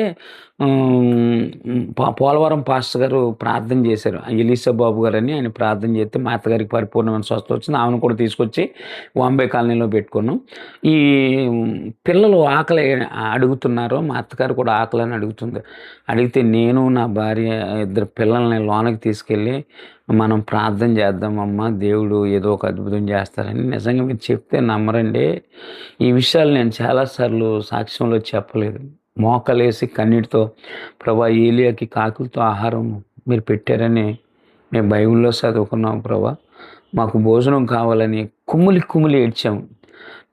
పోలవరం పాస్టర్ గారు ప్రార్థన చేశారు. ఎలీసా బాబు గారు అని ఆయన ప్రార్థన చేస్తే మా అత్తగారికి పరిపూర్ణమైన స్వస్థత వచ్చింది. ఆమెను కూడా తీసుకొచ్చి బాంబే కాలనీలో పెట్టుకున్నాం. ఈ పిల్లలు ఆకలి అడుగుతున్నారు, మా అత్తగారు కూడా ఆకలి అని అడుగుతుంది. అడిగితే నేను నా భార్య ఇద్దరు పిల్లల్ని లోనకి తీసుకెళ్ళి మనం ప్రార్థన చేద్దామమ్మా, దేవుడు ఏదో ఒక అద్భుతం చేస్తారని. నిజంగా మీరు చెప్తే నమ్మరండి, ఈ విషయాలు నేను చాలాసార్లు సాక్ష్యంలో చెప్పలేదు. మోకలేసి కన్నీటితో, ప్రభా ఏలియాకి కాకులతో ఆహారం మీరు పెట్టారని మేము బైబిల్లో చదువుకున్నాం ప్రభా, మాకు భోజనం కావాలని కుమ్ములి ఏడ్చాము.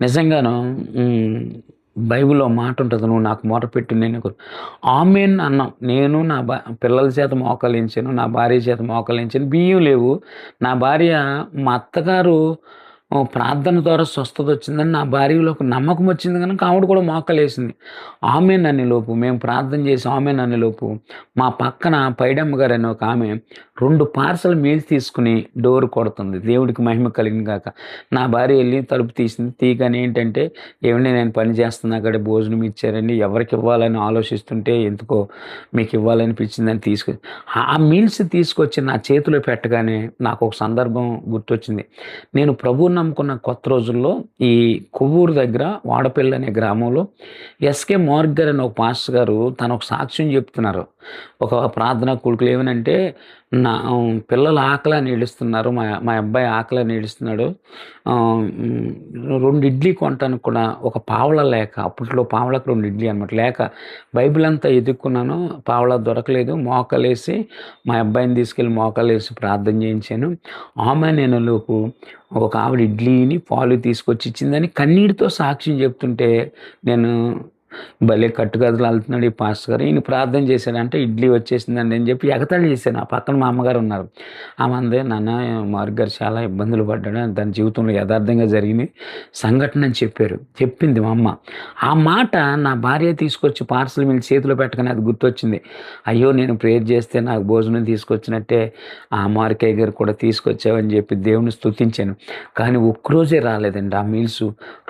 నిజంగాను బైబిల్లో మాట ఉంటుంది, నువ్వు నాకు మొరపెట్టు నేను ఆమెన్ అన్నాం. నేను నా పిల్లల చేత మోకలించాను, నా భార్య చేత మోకలించాను. బియ్యం లేవు. నా భార్య మా అత్తగారు ప్రార్థన ద్వారా స్వస్థత వచ్చిందని నా భార్యలో ఒక నమ్మకం వచ్చింది కనుక ఆవిడ కూడా మోకలేసింది. ఆమేననేలోపు మేము ప్రార్థన చేసి ఆమేననేలోపు మా పక్కన పైడమ్మ గారు అనే ఒక ఆమె 2 పార్సెల్ మీల్స్ తీసుకుని డోర్ కొడుతుంది. దేవుడికి మహిమ కలిగింది గాక. నా భార్య ఎళ్లి తలుపు తీసింది. తీయగానే ఏంటంటే, "ఏవండీ నేను పని చేస్తున్నా అక్కడ భోజనం ఇచ్చారండి. ఎవరికి ఇవ్వాలని ఆలోచిస్తుంటే ఎందుకో మీకు ఇవ్వాలనిపించిందని" ఆ మీల్స్ తీసుకొచ్చి నా చేతిలో పెట్టగానే నాకొక సందర్భం గుర్తొచ్చింది. నేను ప్రభువుని నమ్ముకున్న కొత్త రోజుల్లో ఈ కొవ్వూరు దగ్గర వాడపల్లి అనే గ్రామంలో ఎస్కే మార్గర్ అనే ఒక పాస్టర్ గారు తను ఒక సాక్ష్యం చెప్తున్నారు. ఒక ప్రార్థనా కూడుకులు ఏమనంటే, నా పిల్లలు ఆకలని ఏడుస్తున్నారు. మా మా అబ్బాయి ఆకలని ఏడుస్తున్నాడు. 2 ఇడ్లీ కొనటానికి కూడా ఒక పావలా లేక, అప్పట్లో పావలాకు 2 ఇడ్లీ అనమాట లేక బైబిల్ అంతా ఎతుక్కున్నాను. పావలా దొరకలేదు. మోకాలేసి మా అబ్బాయిని తీసుకెళ్ళి మోకాలేసి ప్రార్థన చేయించాను. ఆమెనేలోపు ఒక ఆవిడ ఇడ్లీని, పాలు తీసుకొచ్చి ఇచ్చిందని కన్నీటితో సాక్ష్యం చెప్తుంటే నేను భలే కట్టుకథలు అల్లుతున్నాడు ఈ పాస్టర్ గారు. ఈయన ప్రార్థన చేశాడంటే ఇడ్లీ వచ్చేసిందండి అని చెప్పి ఎగతాళి చేశాను. ఆ పక్కన మా అమ్మగారు ఉన్నారు. ఆమె అందే, "నాన్న మార్క్ గారు చాలా ఇబ్బందులు పడ్డాడు. తన జీవితంలో యథార్థంగా జరిగిన సంఘటన" అని చెప్పారు. చెప్పింది మా అమ్మ. ఆ మాట నా భార్య తీసుకొచ్చి పార్సల్ మీద చేతిలో పెట్టగానే అది గుర్తొచ్చింది. అయ్యో, నేను ప్రేయర్ చేస్తే నాకు భోజనం తీసుకొచ్చినట్టే ఆ మార్కయ్య గారు కూడా తీసుకొచ్చావని చెప్పి దేవుని స్తుతించాను. కానీ ఒక్కరోజే రాలేదండి ఆ మీల్స్.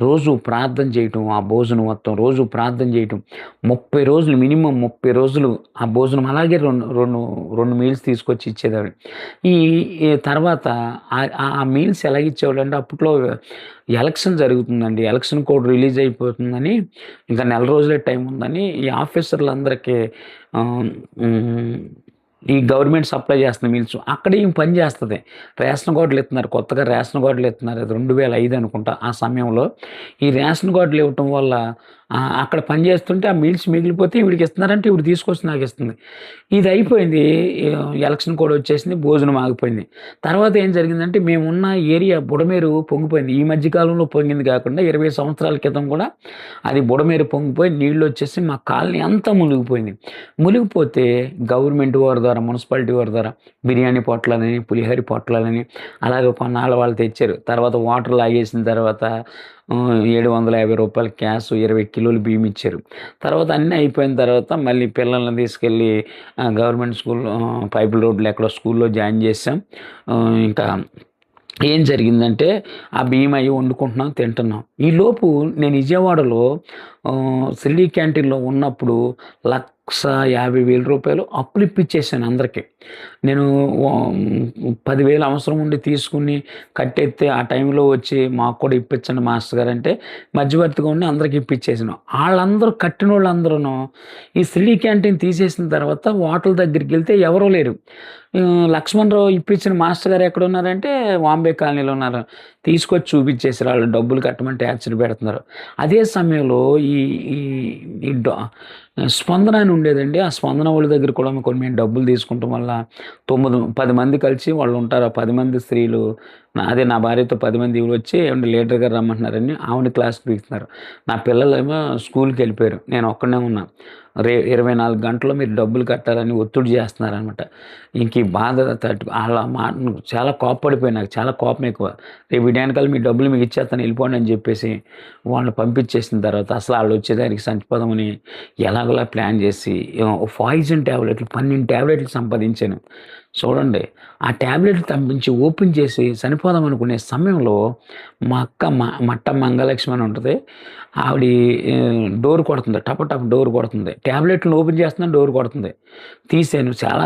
రోజు ప్రార్థన చేయటం, ఆ భోజనం మొత్తం రోజు ప్రార్థన చేయటం, 30 రోజులు, మినిమం 30 రోజులు ఆ భోజనం అలాగే రెండు మీల్స్ తీసుకొచ్చి ఇచ్చేదాడు. ఈ ఈ తర్వాత ఆ మీల్స్ ఎలాగిచ్చేవాడంటే, అప్పట్లో ఎలక్షన్ జరుగుతుందండి. ఎలక్షన్ కోడ్ రిలీజ్ అయిపోతుందని, ఇంకా నెల రోజులే టైం ఉందని ఈ ఆఫీసర్లందరికీ ఈ గవర్నమెంట్ సప్లై చేస్తున్న మీల్స్ అక్కడ ఈమె పని చేస్తుంది. రేషన్ కార్డులు ఇస్తున్నారు. కొత్తగా రేషన్ కార్డులు ఇస్తున్నారు. అది 2005 అనుకుంటా ఆ సమయంలో. ఈ రేషన్ కార్డులు ఇవ్వటం వల్ల అక్కడ పని చేస్తుంటే ఆ మీల్స్ మిగిలిపోతే ఈవిడికి ఇస్తున్నారంటే ఈవిడ తీసుకొచ్చి నాకు ఇస్తుంది. ఇది అయిపోయింది. ఎలక్షన్ కోడ్ వచ్చేసింది. భోజనం ఆగిపోయింది. తర్వాత ఏం జరిగిందంటే, మేమున్న ఏరియా బుడమేరు పొంగిపోయింది. ఈ మధ్య కాలంలో పొంగింది కాకుండా 20 సంవత్సరాల క్రితం కూడా అది బుడమేరు పొంగిపోయి నీళ్ళు వచ్చేసి మా కాలనీ అంతా మునిగిపోయింది. మునిగిపోతే గవర్నమెంట్ వారి ద్వారా, మున్సిపాలిటీ వారి ద్వారా బిర్యానీ పొట్లాలని, పులిహోర పొట్లాలని అలాగే కొన్నాళ్ళ వాళ్ళు తెచ్చారు. తర్వాత వాటర్ లాగేసిన తర్వాత ₹750 క్యాష్, 20 కిలోలు బియ్యం ఇచ్చారు. తర్వాత అన్నీ అయిపోయిన తర్వాత మళ్ళీ పిల్లల్ని తీసుకెళ్ళి గవర్నమెంట్ స్కూల్ పైపుల్ రోడ్లో ఎక్కడో స్కూల్లో జాయిన్ చేసాం. ఇంకా ఏం జరిగిందంటే, ఆ బియ్యం అవి వండుకుంటున్నాం, తింటున్నాం. ఈలోపు నేను విజయవాడలో సిల్లీ క్యాంటీన్లో ఉన్నప్పుడు ₹150,000 అప్పులు ఇప్పించేసాను అందరికీ. నేను 10,000 అవసరం ఉండి తీసుకుని కట్టెత్తే ఆ టైంలో వచ్చి మాకు కూడా ఇప్పించండి మాస్టర్ గారు అంటే మధ్యవర్తిగా ఉండి అందరికి ఇప్పించేసాను. వాళ్ళందరూ కట్టిన వాళ్ళందరూ ఈ సిల్లీ క్యాంటీన్ తీసేసిన తర్వాత హోటల్ దగ్గరికి వెళ్తే ఎవరూ లేరు. లక్ష్మణరావు ఇప్పించిన మాస్టర్ గారు ఎక్కడ ఉన్నారంటే వాంబే కాలనీలో ఉన్నారు. తీసుకొచ్చి చూపించేసారు. వాళ్ళు డబ్బులు కట్టమంటే యాక్చువల్ పెడుతున్నారు. అదే సమయంలో ఈ ఈ ఈ స్పందన అని ఉండేదండి. ఆ స్పందన వాళ్ళ దగ్గర కూడా మేము డబ్బులు తీసుకుంటాం వల్ల 10 మంది కలిసి వాళ్ళు ఉంటారు. ఆ 10 మంది స్త్రీలు అదే నా భార్యతో 10 మంది వచ్చి ఏమంటే లీడర్ గారు రమ్మంటున్నారని ఆవిడ క్లాస్కి పిలుస్తున్నారు. నా పిల్లలేమో స్కూల్కి వెళ్ళిపోయారు. నేను ఒక్కడే ఉన్నా. 24 గంటల్లో మీరు డబ్బులు కట్టాలని ఒత్తిడి చేస్తున్నారనమాట. ఇంక ఈ బాధ అలా చాలా కోప్పడిపోయి, నాకు చాలా కోపం ఎక్కువ. రేపు విడానికల్లా మీ డబ్బులు మీకు ఇచ్చేస్తాను, వెళ్ళిపోండి అని చెప్పేసి వాళ్ళని పంపించేసిన తర్వాత అసలు వాళ్ళు వచ్చేదానికి చనిపోదామని ఎలాగోలా ప్లాన్ చేసి పాయిజన్ ట్యాబ్లెట్లు 12 ట్యాబ్లెట్లు సంపాదించాను. చూడండి, ఆ ట్యాబ్లెట్లు పంపించి ఓపెన్ చేసి చనిపోదాం అనుకునే సమయంలో మా అక్క మట్ట మంగళలక్ష్మి అని ఉంటుంది. ఆవిడ డోర్ కొడుతుంది. టప డోర్ కొడుతుంది. ట్యాబ్లెట్లను ఓపెన్ చేస్తున్నా డోర్ కొడుతుంది. తీసాను. చాలా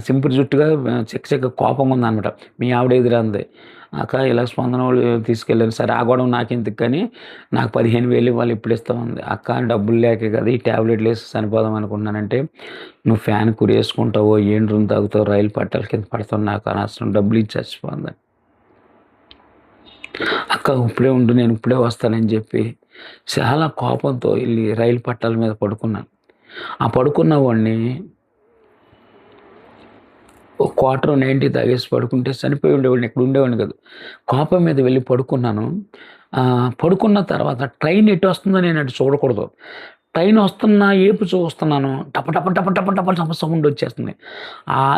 సింపుల్ జుట్టుగా చెక్క కోపంగా ఉందన్నమాట. మీ ఆవిడ ఎదురంది. అక్క ఇలా స్పందన వాళ్ళు తీసుకెళ్ళారు. సరే ఆ గొడవ నాకెందుకు, కానీ నాకు 15,000 ఇవ్వాలి, ఇప్పుడు ఇస్తామంది. అక్క డబ్బులు లేకే కదా ఈ ట్యాబ్లెట్లు వేసి చనిపోదాం అనుకుంటున్నానంటే, నువ్వు ఫ్యాన్ కురేసుకుంటావో, ఏంటి రూమ్ తాగుతావు, రైలు పట్టాల కింద పడతావు, నాకు అనవసరం, డబ్బులు ఇచ్చి చచ్చిపోంది. అక్క ఇప్పుడే ఉండు, నేను ఇప్పుడే వస్తానని చెప్పి చాలా కోపంతో వెళ్ళి రైలు పట్టాల మీద పడుకున్నాను. ఆ పడుకున్న వాడిని ఒక క్వార్టర్ 90 తాగేసి పడుకుంటే చనిపోయి ఉండేవాడిని. ఇక్కడ ఉండేవాడిని కాదు. కోపం మీద వెళ్ళి పడుకున్నాను. పడుకున్న తర్వాత ట్రైన్ ఎటు వస్తుందో నేను అటు చూడకూడదు. ట్రైన్ వస్తున్నా ఏపు చూస్తున్నాను. టప టప టప టప టప టప సౌండ్ వచ్చేస్తుంది.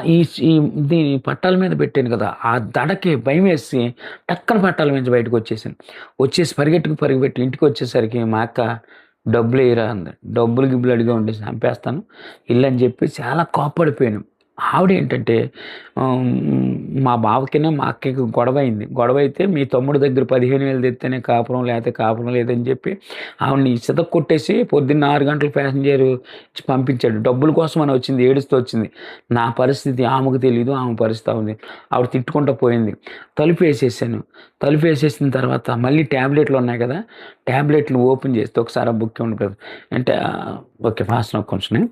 ఈ ఈ దీని పట్టాల మీద పెట్టాను కదా! ఆ దడకి భయమేసి టక్కన పట్టాల నుంచి బయటకొచ్చేసాను. వచ్చేసి పరిగెట్టి ఇంటికొచ్చేసరికి మా అక్క "డబ్బులెయ్యిరా" అంది. డబ్బులు గిబ్బులు అడిగా ఉంటే చంపేస్తాను ఎళ్ళని చెప్పి చాలా కోప్పడిపోయాను. ఆవిడేంటంటే మా బావకిను, మా అక్కకి గొడవయింది. గొడవైతే "మీ తమ్ముడి దగ్గర 15,000 తెత్తేనే కాపురం లేతే కాపురం లేదని" చెప్పి ఆవిడని చితక్కొట్టేసి పొద్దున్న 6 గంటలకు ప్యాసింజరు ఇచ్చి పంపించాడు. డబ్బుల కోసమని వచ్చింది. ఏడుస్తూ వచ్చింది. నా పరిస్థితి ఆమెకు తెలీదు. ఆమె పరిస్థితి ఆమెది. ఆవిడ తిట్టుకుంటూ పోయింది. తలుపేసేసాను. తలుపేసేసిన తర్వాత మళ్ళీ ట్యాబ్లెట్లున్నాయి కదా! ట్యాబ్లెట్లు ఓపెన్ చేస్తే ఒకసారి ఆ బుక్ ఇవ్వండి బ్రదర్. అంటే ఓకే. ఫాస్ట్ నొక్కు కొంచెం.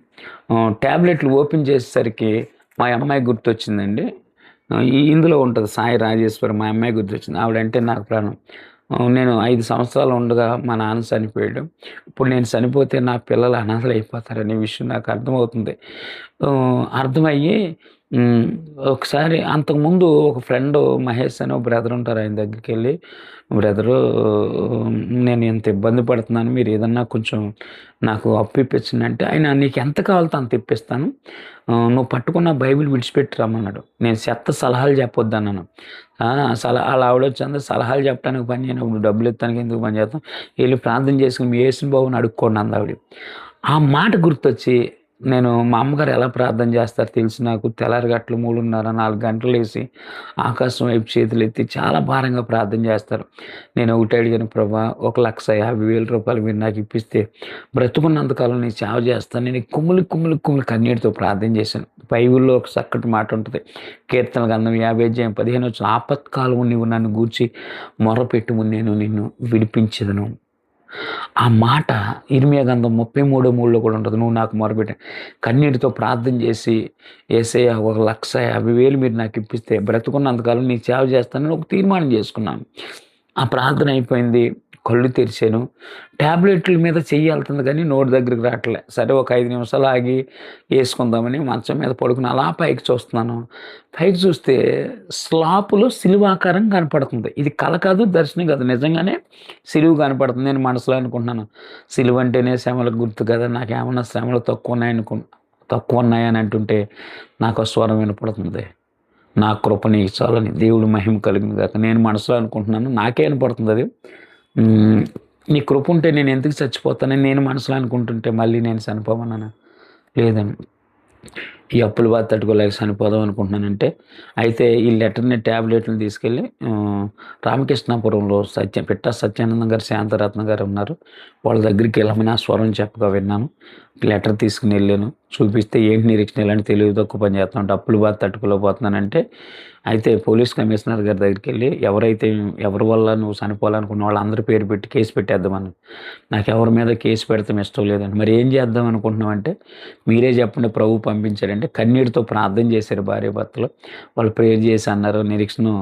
ట్యాబ్లెట్లు ఓపెన్ చేసేసరికి మా అమ్మాయి గుర్తొచ్చిందండి. ఇందులో ఉంటది సాయి రాజేశ్వరి. మా అమ్మాయి గుర్తొచ్చింది. ఆవిడంటే నాకు ప్రాణం. నేను 5 సంవత్సరాలు ఉండగా మా నాన్న చనిపోయాడు. ఇప్పుడు నేను చనిపోతే నా పిల్లలు అనాథలయిపోతారనే విషయం నాకు అర్థమవుతుంది. అర్థమయ్యి హ్మ్. ఒకసారి అంతకుముందు ఒక ఫ్రెండు మహేష్ అని ఒక బ్రదర్ ఉంటారు. ఆయన దగ్గరికెళ్ళి బ్రదరు నేను ఇంత ఇబ్బంది పడుతున్నాను. మీరు ఏదన్నా కొంచెం నాకు అప్పు ఇప్పించండి ఆయన నీకెంత కావాలో అంత ఇప్పిస్తాను. నువ్వు పట్టుకున్న బైబిల్ విడిచిపెట్టి రమ్మన్నాడు. నేను చెత్త సలహాలు చెప్పొద్దన్నాను. ఆళ్ళ ఆవిడొచ్చి అంది సలహాలు చెప్పడానికి పని చేయనప్పుడు డబ్బులు ఇత్తానికి ఎందుకు పని చేస్తాం? ఎళ్లి ప్రార్థన చేసుకొని మీ యేసు బాబుని అడుక్కోండి అందావిడ. ఆ మాట గుర్తొచ్చి నేను మా అమ్మగారు ఎలా ప్రార్థన చేస్తారో తెలుసు నాకు. తెల్లారిగట్ల 3:30, 4 గంటలు లేసి ఆకాశం వైపు చేతులెత్తి చాలా భారంగా ప్రార్థన చేస్తారు. నేను ఒకటే అడిగాను ప్రభా 1,50,000 మీరు నాకు ఇప్పిస్తే బ్రతుకున్నంత కాలం నేను సేవ చేస్తాను. నేను కుమ్ములు కన్నీటితో ప్రార్థన చేశాను. బైబిల్‌లో ఒక చక్కటి మాట ఉంటది. కీర్తన గ్రంథం 50:15 ఆపత్కాలము నీవు నన్ను గూర్చి మొర్రపెట్టుము నేను నిన్ను విడిపించెదను. ఆ మాట ఇర్మియా గ్రంథం 33:3లో కూడా ఉంటది. నువ్వు నాకు మొరపెట్టు కన్నీటితో ప్రార్థన చేసి యేసయ్య 1,50,000 మీరు నాకు ఇప్పిస్తే బ్రతుకున్నంతకాలం నీకు సేవ చేస్తానని ఒక తీర్మానం చేసుకున్నాను. ఆ ప్రార్థన అయిపోయింది. కళ్ళు తెరిచాను. టాబ్లెట్ల మీద చెయ్యి ఎళ్తుంది కానీ నోటి దగ్గరికి రావట్లే. సరే ఒక 5 నిమిషాలు ఆగి యేసుకుందామని మంచం మీద పడుకొని అలా పైకి చూస్తున్నాను. పైకి చూస్తే స్లాపులో సిలువాకారం కనపడుతుంది. ఇది కల కాదు, దర్శనం కాదు. నిజంగానే సిలువ కనపడుతుంది. నేను మనసులో అనుకుంటున్నాను. సిలువ అంటేనే శ్రమలకు గుర్తు కదా! నాకేమన్నా శ్రమలు తక్కువున్నాయని అంటుంటే నాకు ఆ స్వరం వినపడుతుంది. నా కృప నీకు చాలని దేవుడి మహిమ కలుగును గాక. నేను మనసులో అనుకుంటున్నాను. నాకే వినపడుతుంది అది. నీ కృప ఉంటే నేను ఎందుకు చచ్చిపోతానని నేను మనసులో అనుకుంటుంటే మళ్ళీ నేను చనిపోమన్నానా? లేదండి. ఈ అప్పుల బాధ తట్టుకోలేక చనిపోదాం అనుకుంటున్నానంటే, అయితే ఈ లెటర్‌ని టాబ్లెట్‌లని తీసుకెళ్ళి రామకృష్ణాపురంలో పిట్టా సత్యానందం గారు, శాంతరత్న గారు ఉన్నారు. వాళ్ళ దగ్గరికి వెళ్ళమని ఆ స్వరం చెప్పగా విన్నాను. లెటర్ తీసుకొని వెళ్ళాను. చూపిస్తే ఏంటి నిరీక్షణ ఇలాంటి తెలివి తక్కువ పని చేస్తున్నావు, అప్పుల బాధ తట్టుకోలేకపోతున్నానంటే, అయితే పోలీస్ కమిషనర్ గారి దగ్గరికెళ్ళి ఎవరి వల్ల నువ్వు చనిపోవాలనుకున్న వాళ్ళందరి పేరు పెట్టి కేసు పెట్టేద్దామని. నాకు ఎవరి మీద కేసు పెడతాం ఇష్టం లేదండి. మరి ఏం చేద్దాం అనుకుంటున్నామంటే, మీరే చెప్పండి ప్రభు పంపించాడంటే కన్నీటితో ప్రార్థన చేశారు భార్యాభర్తలు. వాళ్ళు ప్రేయర్ చేసి అన్నారు నిరీక్షను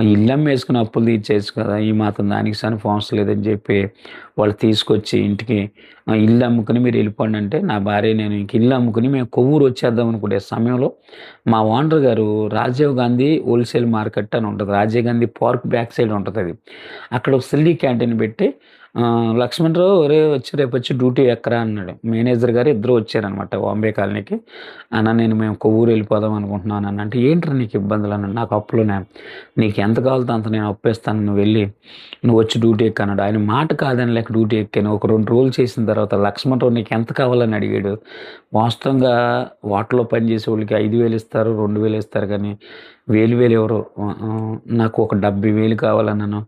ఇల్లు అమ్మేసుకుని అప్పులు తీర్చేయచ్చు కదా! ఈ మాత్రం దానికి అవసరం లేదని చెప్పి వాళ్ళు తీసుకొచ్చి ఇంటికి ఇల్లు అమ్ముకుని మీరు వెళ్ళిపోండి అంటే, నా భార్య నేను ఇంక ఇల్లు అమ్ముకుని మేము కొవ్వూరు వచ్చేద్దాం అనుకునే సమయంలో మా ఓనర్ గారు రాజీవ్ గాంధీ హోల్సేల్ మార్కెట్ అని ఉంటుంది. Rajiv Gandhi park back side ఉంటుంది అది. అక్కడ ఒక సిల్లీ క్యాంటీన్ పెట్టి లక్ష్మణరావు రేపు వచ్చి డ్యూటీ ఎక్కరా అన్నాడు. మేనేజర్ గారు ఇద్దరు వచ్చారనమాట బాంబే కాలనీకి. అన్న మేము కొవ్వూరు వెళ్ళిపోదాం అనుకుంటున్నాను అన్న. అంటే ఏంట్రా నీకు ఇబ్బందులు అన్నాడు. నాకు అప్పులునే, నీకు ఎంత కావాలో అంత నేను అప్పేస్తాను, నువ్వు వచ్చి డ్యూటీ ఎక్కన్నాడు. ఆయన మాట కాదని లేక డ్యూటీ ఎక్కాను. ఒక 2 రోజులు చేసిన తర్వాత లక్ష్మణరావు నీకు ఎంత కావాలని అడిగాడు. వాస్తవంగా వాటిలో పనిచేసే వాళ్ళకి 5,000 ఇస్తారు, 2,000 ఇస్తారు కానీ వేలు ఎవరు నాకు ఒక 70,000 కావాలన్నాను.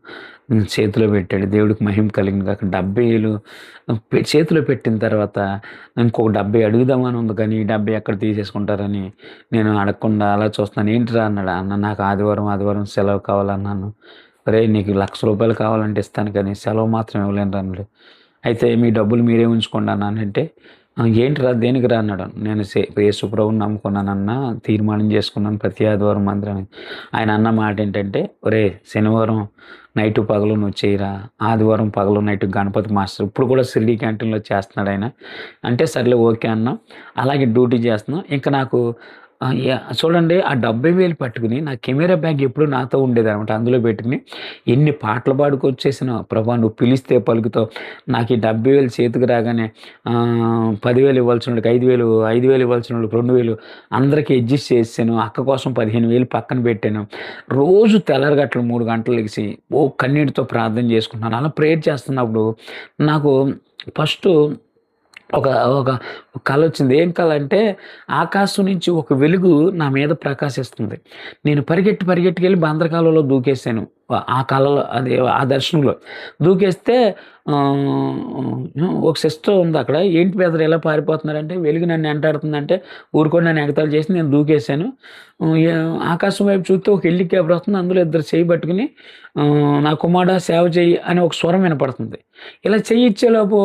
చేతిలో పెట్టాడు. దేవుడికి మహిమ కలిగింది కాక 70,000 చేతిలో పెట్టిన తర్వాత ఇంకొక 70 అడుగుదామని ఉంది కానీ ఈ 70 ఎక్కడ తీసేసుకుంటారని నేను అడగకుండా అలా చూస్తున్నాను. ఏంటిరా అన్నాడు. అన్న నాకు ఆదివారం సెలవు కావాలన్నాను. ఒరేయ్ నీకు ₹1,00,000 కావాలంటే ఇస్తాను కానీ సెలవు మాత్రం ఇవ్వలేను అన్నాడు. అయితే మీ డబ్బులు మీరే ఉంచుకోండి అన్నానంటే, ఏంటిరా దేనికిరా అన్నాడు. నేను యేసు ప్రభువుని నమ్ముకున్నానన్నా, తీర్మానం చేసుకున్నాను ప్రతి ఆదివారం మందిరానికి. ఆయన అన్న మాట ఏంటంటే, ఒరేయ్ శనివారం నైటు పగలు నువ్వు చేయరా, ఆదివారం పగలు నైటు గణపతి మాస్టర్ ఇప్పుడు కూడా షిరిడీ క్యాంటీన్‌లో చేస్తున్నాడు ఆయన. అంటే సర్లే ఓకే అన్నాం. అలాగే డ్యూటీ చేస్తున్నాం. ఇంకా నాకు చూడండి ఆ 70,000 పట్టుకుని నా కెమెరా బ్యాగ్ ఎప్పుడు నాతో ఉండేదనమాట. అందులో పెట్టుకొని ఎన్ని పాటలు పాడుకొచ్చేసినా, ప్రభా నువ్వు పిలిస్తే పలుకుతావు. నాకు ఈ 70,000 చేతికి రాగానే 10,000 ఇవ్వాల్సినోళ్ళకి 5,000, 5,000 ఇవ్వాల్సినోళ్ళకి 2,000 అందరికి అడ్జస్ట్ చేసేసాను. అక్క కోసం 15,000 పక్కన పెట్టాను. రోజు తెల్లారగట్ల 3 గంటలు లెగిసి కన్నీటితో ప్రార్థన చేసుకుంటున్నాను. అలా ప్రేయర్ చేస్తున్నప్పుడు నాకు ఫస్టు ఒక ఒక కలొచ్చింది. ఏం కల అంటే, ఆకాశం నుంచి ఒక వెలుగు నా మీద ప్రకాశిస్తుంది. నేను పరిగెట్టుకెళ్ళి బందరకాలువలో దూకేశాను. ఆ కలలో అదే ఆ దర్శనంలో. దూకేస్తే ఒక సిస్టర్ ఉందక్కడ. "ఏంటి బ్రదర్ ఇలా పారిపోతున్నారంటే?" "వెలుగు నన్ను వెంటాడుతుందంటే" ఊరుకొని నన్ను ఎగతాళి చేసి నేను దూకేశాను. ఆకాశం వైపు చూస్తే ఒక హెలికాప్టర్ వస్తుంది. అందులో ఇద్దరు చెయ్యి పట్టుకుని "నా కుమారుడా సేవ చెయ్యి" అని ఒక స్వరం వినపడుతుంది. ఇలా చెయ్యి ఇచ్చేలోపు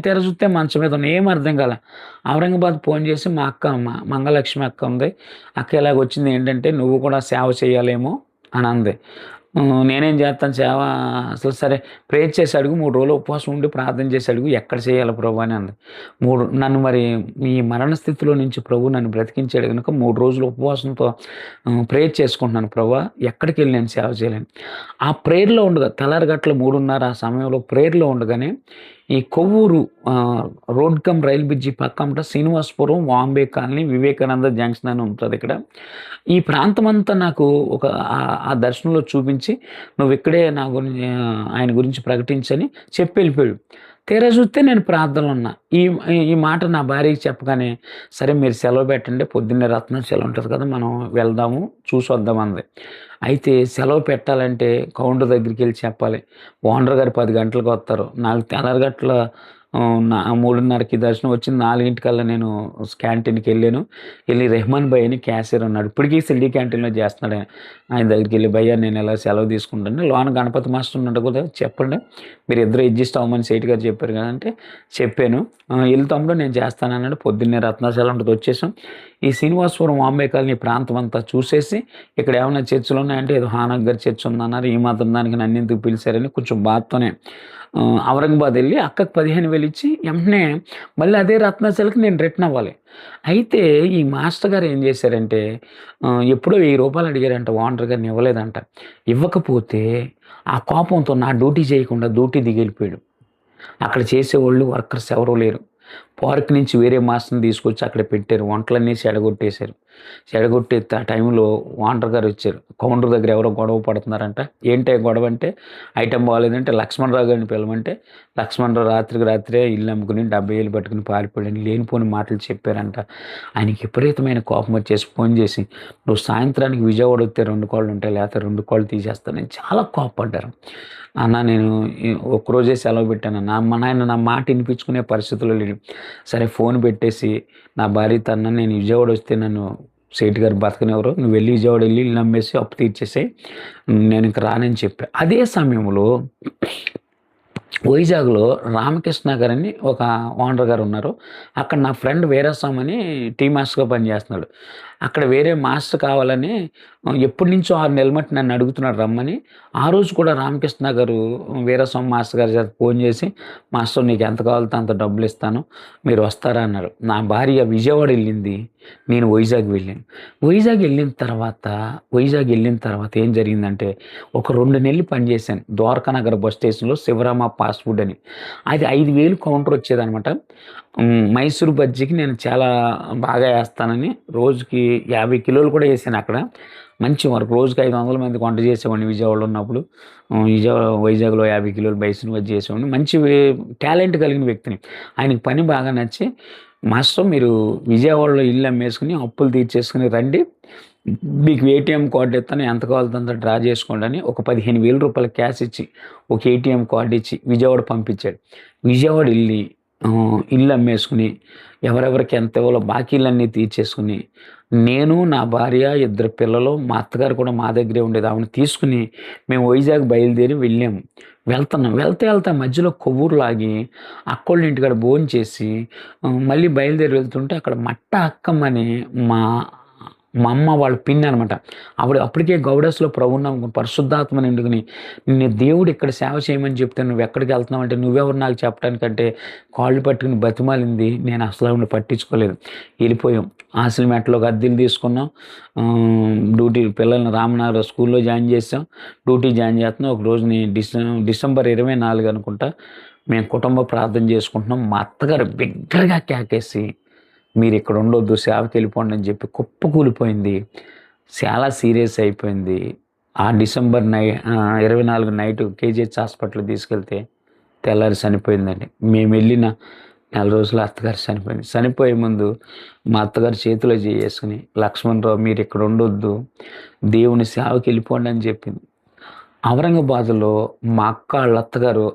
తెర చూస్తే మంచం మీద ఉన్నా. ఏం అర్థం కాలే. ఔరంగాబాద్ ఫోన్ చేసి మా అక్క మంగలక్ష్మి అక్క ఉంది. "అక్క ఇలాగొచ్చింది ఏంటంటే నువ్వు కూడా సేవ చేయాలేమో" అని అంది. నేనేం చేస్తాను సేవ, అసలు సరే ప్రేయర్ చేసి అడుగు, 3 రోజులు ఉపవాసం ఉండి ప్రార్థన చేసి అడుగు, ఎక్కడ చేయాలి ప్రభు అని అంది. నన్ను మరి ఈ మరణ స్థితిలో నుంచి ప్రభు నన్ను బ్రతికించాడు కనుక 3 రోజులు ఉపవాసంతో ప్రేయర్ చేసుకుంటున్నాను ప్రభు, ఎక్కడికి వెళ్ళి నేను సేవ చేయలేను. ఆ ప్రేయర్లో ఉండగా తెల్లారగట్ల 3:30 ఆ సమయంలో ప్రేయర్లో ఉండగానే ఈ Kovvur road cum rail bridge పక్కమట శ్రీనివాసపురం, వాంబే కాలనీ, వివేకానంద జంక్షన్ అని ఉంటుంది ఇక్కడ. ఈ ప్రాంతం అంతా నాకు ఒక ఆ దర్శనంలో చూపించి నువ్వు ఇక్కడే నా గురించి ఆయన గురించి ప్రకటించని చెప్పి వెళ్ళిపోయాడు. తీరా చూస్తే నేను ప్రార్థనలో ఉన్నా. ఈ ఈ మాట నా భార్యకి చెప్పగానే, సరే మీరు సెలవు పెట్టండి, పొద్దున్నే రత్నం సెలవు ఉంటుంది కదా, మనం వెళ్దాము చూసి వద్దాం అంది. అయితే సెలవు పెట్టాలంటే కౌంటర్ దగ్గరికి వెళ్ళి చెప్పాలి. ఓనర్ గారు 10 గంటలకు వస్తారు. నాకు తెల్లారగట్ల 3:30కి దర్శనం వచ్చింది. 4 నేను క్యాంటీన్‌కి వెళ్ళాను. వెళ్ళి రెహమాన్ భయ్ అని క్యాషియర్ ఉన్నాడు. ఇప్పటికీ సిల్డీ క్యాంటీన్‌లో చేస్తున్నాడు ఆయన. ఆయన దగ్గరికి వెళ్ళి, భయ్యా నేను ఇలా సెలవు తీసుకుంటాను, లోన గణపతి మాస్టర్ ఉన్నాడు కదా చెప్పండి, మీరు ఇద్దరు అడ్జస్ట్ అవ్వమని సేటు గారు చెప్పారు కదా అంటే చెప్పాను. "వెళ్ళు తమ్ముడు నేను చేస్తాను" అన్నాడు. పొద్దున్నే రత్నాచలం ఉంటుంది వచ్చేసాం. ఈ శ్రీనివాసపురం వాంబే కాలనీ ప్రాంతం అంతా చూసేసి, ఇక్కడ ఏమైనా చర్చిలు ఉన్నాయంటే ఏదో హానక్ గారి చర్చ్ ఉందన్నారు. ఈ మాత్రం దానికి నన్ను ఎందుకు పిలిచారని కొంచెం బాధతోనే ఔరంగాబాద్ వెళ్ళి అక్కకి 15,000 ఇచ్చి వెంటనే మళ్ళీ అదే రత్నాచలకి నేను రిటర్న్ అవ్వాలి. అయితే ఈ మాస్టర్ గారు ఏం చేశారంటే, ఎప్పుడో ₹1000 అడిగారంట, ఓనర్ గారిని ఇవ్వలేదంట. ఇవ్వకపోతే ఆ కోపంతో నా డ్యూటీ చేయకుండా డ్యూటీ దిగి వెళ్ళిపోయాడు. అక్కడ చేసేవాళ్ళు వర్కర్స్ ఎవరూ లేరు. పార్క్ నుంచి వేరే మాస్టర్‌ని తీసుకొచ్చి అక్కడ పెట్టారు. వంటలన్నీ చెడగొట్టేశారు. చెడగొట్టే టైంలో ఓనర్ గారు వచ్చారు. కౌంటర్ దగ్గర ఎవరో గొడవ పడుతున్నారంట. ఏంటి గొడవ అంటే, ఐటెం బాగోలేదంటే లక్ష్మణరావు గారిని పిలవమంటే, లక్ష్మణరావు రాత్రికి రాత్రే ఇల్లు అమ్ముకుని 70,000 పట్టుకుని పారిపోయాడని లేనిపోని మాటలు చెప్పారంట. ఆయనకి విపరీతమైన కోపం వచ్చేసి ఫోన్ చేసి, "నువ్వు సాయంత్రానికి విజయవాడ వస్తే 2 కోళ్ళు ఉంటాయి, లేకపోతే 2 కోళ్ళు తీసేస్తానని" చాలా కోప్పడ్డారు. "అన్న నేను ఒక్కరోజే సెలవు పెట్టానన్న." మా నాయన నా మాట వినిపించుకునే పరిస్థితిలో లేడు. సరే ఫోన్ పెట్టేసి నా భార్యతో, "అన్న నేను విజయవాడ వస్తే నన్ను సేటు గారు బతకనివ్వరు, నువ్వు వెళ్ళి విజయవాడ వెళ్ళి ఇల్లు అమ్మేసి అప్పు తీర్చేసేయి, నేను ఇంక రానని" చెప్పా. అదే సమయంలో వైజాగ్‌లో రామకృష్ణ గారని ఒక ఓనర్ గారు ఉన్నారు. అక్కడ నా ఫ్రెండ్ వీరాస్వామి అని టీ మాస్టర్‌గా పనిచేస్తున్నాడు. అక్కడ వేరే మాస్టర్ కావాలని ఎప్పటినుంచో 6 నెలల మట్టి నన్ను అడుగుతున్నాడు రమ్మని. ఆ రోజు కూడా రామకృష్ణ గారు వీరాస్వామి మాస్టర్ గారి చేత ఫోన్ చేసి, "మాస్టర్ నీకు ఎంత కావాలో అంత డబ్బులు ఇస్తాను, మీరు వస్తారా" అన్నారు. నా భార్య విజయవాడ వెళ్ళింది. నేను వైజాగ్ వెళ్ళాను. వైజాగ్ వెళ్ళిన తర్వాత ఏం జరిగిందంటే, ఒక 2 నెలలు పనిచేశాను ద్వారకానగర్ బస్ స్టేషన్‌లో శివరామ ఫాస్ట్ ఫుడ్ అని. అది 5,000 కౌంటర్ వచ్చేదనమాట. మైసూర్ బజ్జీకి నేను చాలా బాగా ఏస్తానని రోజుకి 50 కిలోలు కూడా ఏసాను అక్కడ. మంచి వరకు రోజుకి 500 మందికి వంట చేసేవాడిని విజయవాడలో ఉన్నప్పుడు. వైజాగ్‌లో 50 కిలోలు మైసూర్ బజ్జీ చేసేవాడిని. మంచి టాలెంట్ కలిగిన వ్యక్తిని. ఆయనకి పని బాగా నచ్చి, "మాస్టర్ మీరు విజయవాడలో ఇల్లు అమ్మేసుకుని అప్పులు తీర్చేసుకుని రండి, మీకు ఏటీఎం కార్డు ఇస్తాను, ఎంత కావాలో అంత డ్రా చేసుకోండి" అని ఒక ₹15,000 క్యాష్ ఇచ్చి, ఒక ఏటీఎం కార్డు ఇచ్చి విజయవాడ పంపించాడు. విజయవాడ వెళ్ళి ఇల్లు అమ్మేసుకుని, ఎవరెవరికి ఎంత ఇవ్వాలో బాకీలన్నీ తీర్చేసుకుని, నేను, నా భార్య, 2 పిల్లలు, మా అత్తగారు కూడా మా దగ్గరే ఉండేది. ఆమెను తీసుకుని మేము వైజాగ్ బయలుదేరి వెళ్ళాము. వెళ్తా మధ్యలో కొవ్వూరు ఆగి అక్కోళ్ళ ఇంటికాడ భోంచేసి మళ్ళీ బయలుదేరి వెళ్తుంటే అక్కడ మట్ట అక్కమ్మని మా అమ్మ వాళ్ళ పిన్ని అనమాట. ఆవిడ అప్పటికే గౌడస్‌లో ప్రభువుని నమ్ముకుని పరిశుద్ధాత్మ నిండుకుని, "నిన్ను దేవుడు ఇక్కడ సేవ చేయమని చెప్తే నువ్వు ఎక్కడికి వెళ్తున్నావు" అంటే, "నువ్వెవరు నాకు చెప్పడానికంటే" కాళ్ళు పట్టుకుని బతిమాలింది. నేను అసలు ఆవిడని పట్టించుకోలేదు. వెళ్ళిపోయాం. ఆసిలిమెట్లోకి అద్దెలు తీసుకున్నాం. డ్యూటీ పిల్లల్ని రామనగర్ స్కూల్లో జాయిన్ చేసాం. డ్యూటీ జాయిన్ చేస్తున్నాం. ఒక రోజుని డిసెంబర్ 24 అనుకుంటా మేము కుటుంబ ప్రార్థన చేసుకుంటున్నాం. మా అత్తగారు బిగ్గరగా కేకేసి మీరు ఇక్కడ ఉండొద్దు, సేవకి వెళ్ళిపోండి అని చెప్పి కుప్పకూలిపోయింది. చాలా సీరియస్ అయిపోయింది. ఆ డిసెంబర్ 24 నైట్ కేజీహెచ్ హాస్పిటల్కి తీసుకెళ్తే తెల్లారి చనిపోయిందండి. మేము వెళ్ళిన 4 రోజులు అత్తగారు చనిపోయింది. చనిపోయే ముందు మా అత్తగారు చేతిలో చేసుకుని లక్ష్మణరావు మీరు ఇక్కడ ఉండొద్దు, దేవుని సేవకి వెళ్ళిపోండి అని చెప్పింది. ఔరంగాబాద్లో మా అక్క వాళ్ళ అత్తగారు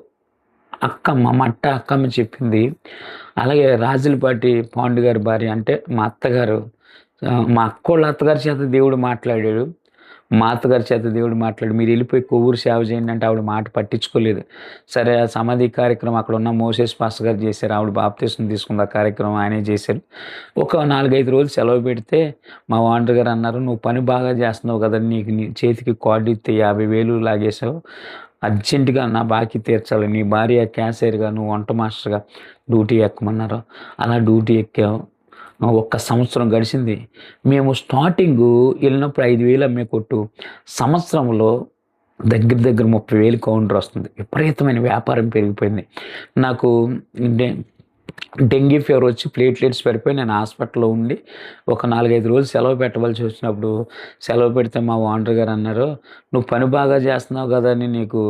అక్కమ్మ మట్ట అక్కమ్మ చెప్పింది. అలాగే రాజులపాటి పాండు గారి భార్య అంటే మా అత్తగారు, మా అక్కోళ్ళ అత్తగారి చేత దేవుడు మాట్లాడాడు. మా అత్తగారి చేత దేవుడు మాట్లాడు మీరు వెళ్ళిపోయి కొవ్వూరు సేవ చేయండి అంటే ఆవిడ మాట పట్టించుకోలేదు. సరే ఆ సమాధి కార్యక్రమం అక్కడ ఉన్న మోసేస్ పాస్టర్ గారు చేశారు. ఆవిడ బాప్తీసం తీసుకున్న కార్యక్రమం ఆయనే చేశారు. ఒక 4-5 రోజులు సెలవు పెడితే మా ఓనర్ గారు అన్నారు, నువ్వు పని బాగా చేస్తున్నావు కదా, నీకు నీ చేతికి కార్డు ఇస్తే 50,000 లాగేసావు, అర్జెంటుగా నా బాకీ తీర్చాలి, నీ భార్య క్యాషియర్గా నువ్వు వంట మాస్టర్గా డ్యూటీ ఎక్కమన్నారు. అలా డ్యూటీ ఎక్కావు. 1 సంవత్సరం గడిచింది. మేము స్టార్టింగు వెళ్ళినప్పుడు 5,000 అమ్మే కొట్టు సంవత్సరంలో దగ్గర 30,000 కౌంటర్ వస్తుంది. విపరీతమైన వ్యాపారం పెరిగిపోయింది. నాకు డెంగీ ఫీవర్ వచ్చి ప్లేట్లెట్స్ పడిపోయి నేను హాస్పిటల్లో ఉండి ఒక 4-5 రోజులు సెలవు పెట్టవలసి వచ్చినప్పుడు సెలవు పెడితే మా ఓనర్ గారు అన్నారు, నువ్వు పని బాగా చేస్తున్నావు కదా అని నీకు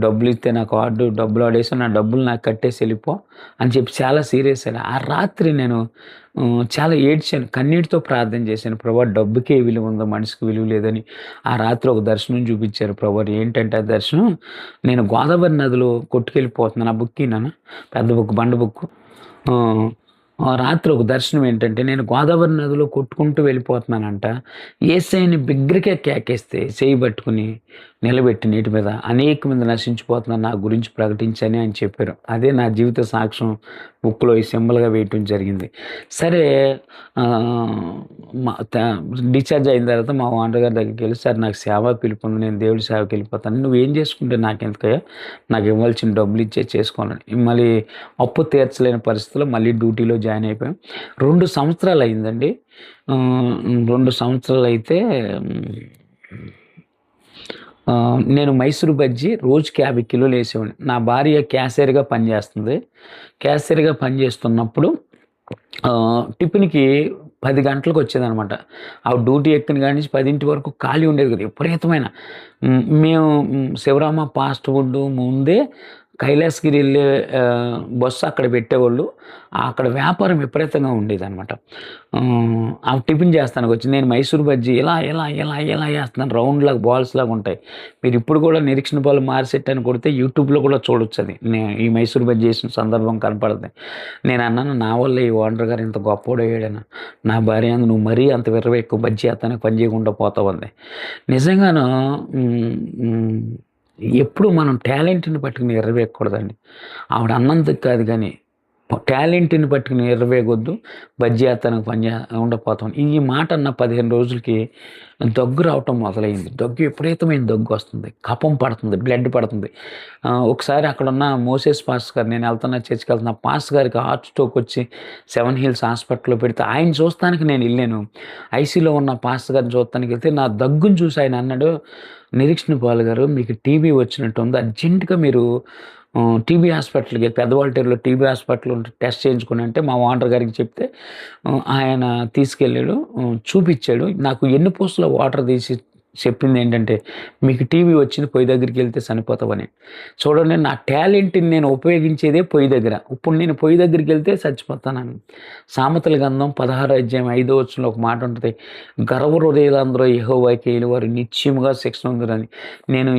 డబ్బులు ఇస్తే నా కార్డు డబ్బులు ఆడేసి నా డబ్బులు నాకు కట్టేసి వెళ్ళిపో అని చెప్పి చాలా సీరియస్ అయ్యాను. ఆ రాత్రి నేను చాలా ఏడ్చాను, కన్నీటితో ప్రార్థన చేశాను. ప్రభా డబ్బుకే విలువ ఉందో మనిషికి విలువ లేదని. ఆ రాత్రి ఒక దర్శనం చూపించారు ప్రభు. ఏంటంటే ఆ దర్శనం, నేను గోదావరి నదిలో కొట్టుకెళ్ళిపోతున్నాను. ఆ బుక్ నాన్న పెద్ద బుక్ బండ బుక్. రాత్రి ఒక దర్శనం ఏంటంటే నేను గోదావరి నదిలో కొట్టుకుంటూ వెళ్ళిపోతున్నానంట. యేసయ్యని బిగ్గరగా కేకేస్తే చేయి పట్టుకుని నిలబెట్టి నీటి మీద అనేక మంది నశించిపోతున్నారు నా గురించి ప్రకటించని అని చెప్పారు. అదే నా జీవిత సాక్ష్యం బుక్లో ఈ సింబల్గా వేయటం జరిగింది. సరే డిశ్చార్జ్ అయిన తర్వాత మా ఓనర్ గారి దగ్గరికి వెళ్ళి, సార్ నాకు సేవ పిలుపుంది, నేను దేవుడి సేవకి వెళ్ళిపోతాను, నువ్వు ఏం చేసుకుంటే నాకు ఎందుకయ్యా, నాకు ఇవ్వాల్సిన డబ్బులు ఇచ్చే చేసుకోవాలని. మళ్ళీ అప్పు తీర్చలేని పరిస్థితుల్లో మళ్ళీ డ్యూటీలో జాయిన్ అయిపోయాం. 2 సంవత్సరాలు అయిందండి. 2 సంవత్సరాలు అయితే నేను మైసూరు బజ్జీ రోజుకి 50 కిలోలు వేసేవాడిని. నా భార్య క్యాషియర్గా పనిచేస్తుంది. క్యాషియర్గా పనిచేస్తున్నప్పుడు టిఫిన్కి 10 గంటలకు వచ్చేదనమాట. ఆ డ్యూటీ ఎక్కిన కాడి నుంచి 10 వరకు ఖాళీ ఉండేది కదా, విపరీతమైన. మేము శివరామ ఫాస్ట్ ఫుడ్ ముందే కైలాసగిరి వెళ్ళే బస్సు అక్కడ పెట్టేవాళ్ళు. అక్కడ వ్యాపారం విపరీతంగా ఉండేదన్నమాట. ఆ టిఫిన్ చేస్తానికి వచ్చి నేను మైసూరు బజ్జీ ఇలా ఇలా ఇలా ఇలా వేస్తున్నాను, రౌండ్ లాగా బాల్స్ లాగా ఉంటాయి. మీరు ఇప్పుడు కూడా నిరీక్షణ పాలు మార్సెట్ అని కొడితే యూట్యూబ్లో కూడా చూడొచ్చు. అది ఈ మైసూరు బజ్జీ చేసిన సందర్భం కనపడుతుంది. నేను అన్నాను, నా వల్ల ఈ ఓనర్ గారు ఇంత గొప్పవాడు అయ్యాడని. నా భార్య నువ్వు మరీ అంత విరవ ఎక్కువ బజ్జీ వేస్తానికి పని చేయకుండా పోతావు అంది. నిజంగాను ఎప్పుడు మనం టాలెంట్ని పట్టుకుని ఎర్రవేయకూడదండి. ఆవిడ అన్నందుకు కాదు కానీ టాలెంట్ని పట్టుకుని ఎర్రవేయకొద్దు, బజ్జీ వేస్తానికి పని ఉండపోతాం. ఈ మాట అన్న 15 రోజులకి దగ్గు రావటం మొదలైంది. దగ్గు విపరీతమైన దగ్గు వస్తుంది, కఫం పడుతుంది, బ్లడ్ పడుతుంది. ఒకసారి అక్కడ ఉన్న మోసేస్ పాస్టర్ గారు, నేను వెళ్తున్నా చర్చికి వెళ్తున్నా, పాస్టర్ గారికి హార్ట్ స్ట్రోక్ వచ్చి 7 హిల్స్ హాస్పిటల్లో పెడితే ఆయన చూస్తానికి నేను వెళ్ళాను. ఐసీలో ఉన్న పాస్టర్ గారిని చూస్తానికి వెళ్తే నా దగ్గుని చూసి ఆయన అన్నాడు, నిరీక్షణ పాల్ గారు మీకు టీబీ వచ్చినట్టు ఉంది, అర్జెంటుగా మీరు టీబీ హాస్పిటల్కి, పెద్దవాళ్ళటేరులో టీబీ హాస్పిటల్ టెస్ట్ చేయించుకుని అంటే మా ఓనర్ గారికి చెప్తే ఆయన తీసుకెళ్ళాడు, చూపించాడు. నాకు ఎన్ని పూసల వాటర్ తీసి చెప్పింది ఏంటంటే, మీకు టీబీ వచ్చింది, పొయ్యి దగ్గరికి వెళ్తే చనిపోతావని. చూడండి, నా టాలెంట్ని నేను ఉపయోగించేదే పొయ్యి దగ్గర. ఇప్పుడు నేను పొయ్యి దగ్గరికి వెళ్తే చచ్చిపోతానని. సామెతల గ్రంథం 16:5 ఒక మాట ఉంటుంది, గర్వ హృదయులందరూ యెహోవాకి ఏలువారు నిశ్చయముగా శిక్షణ ఉందని. నేను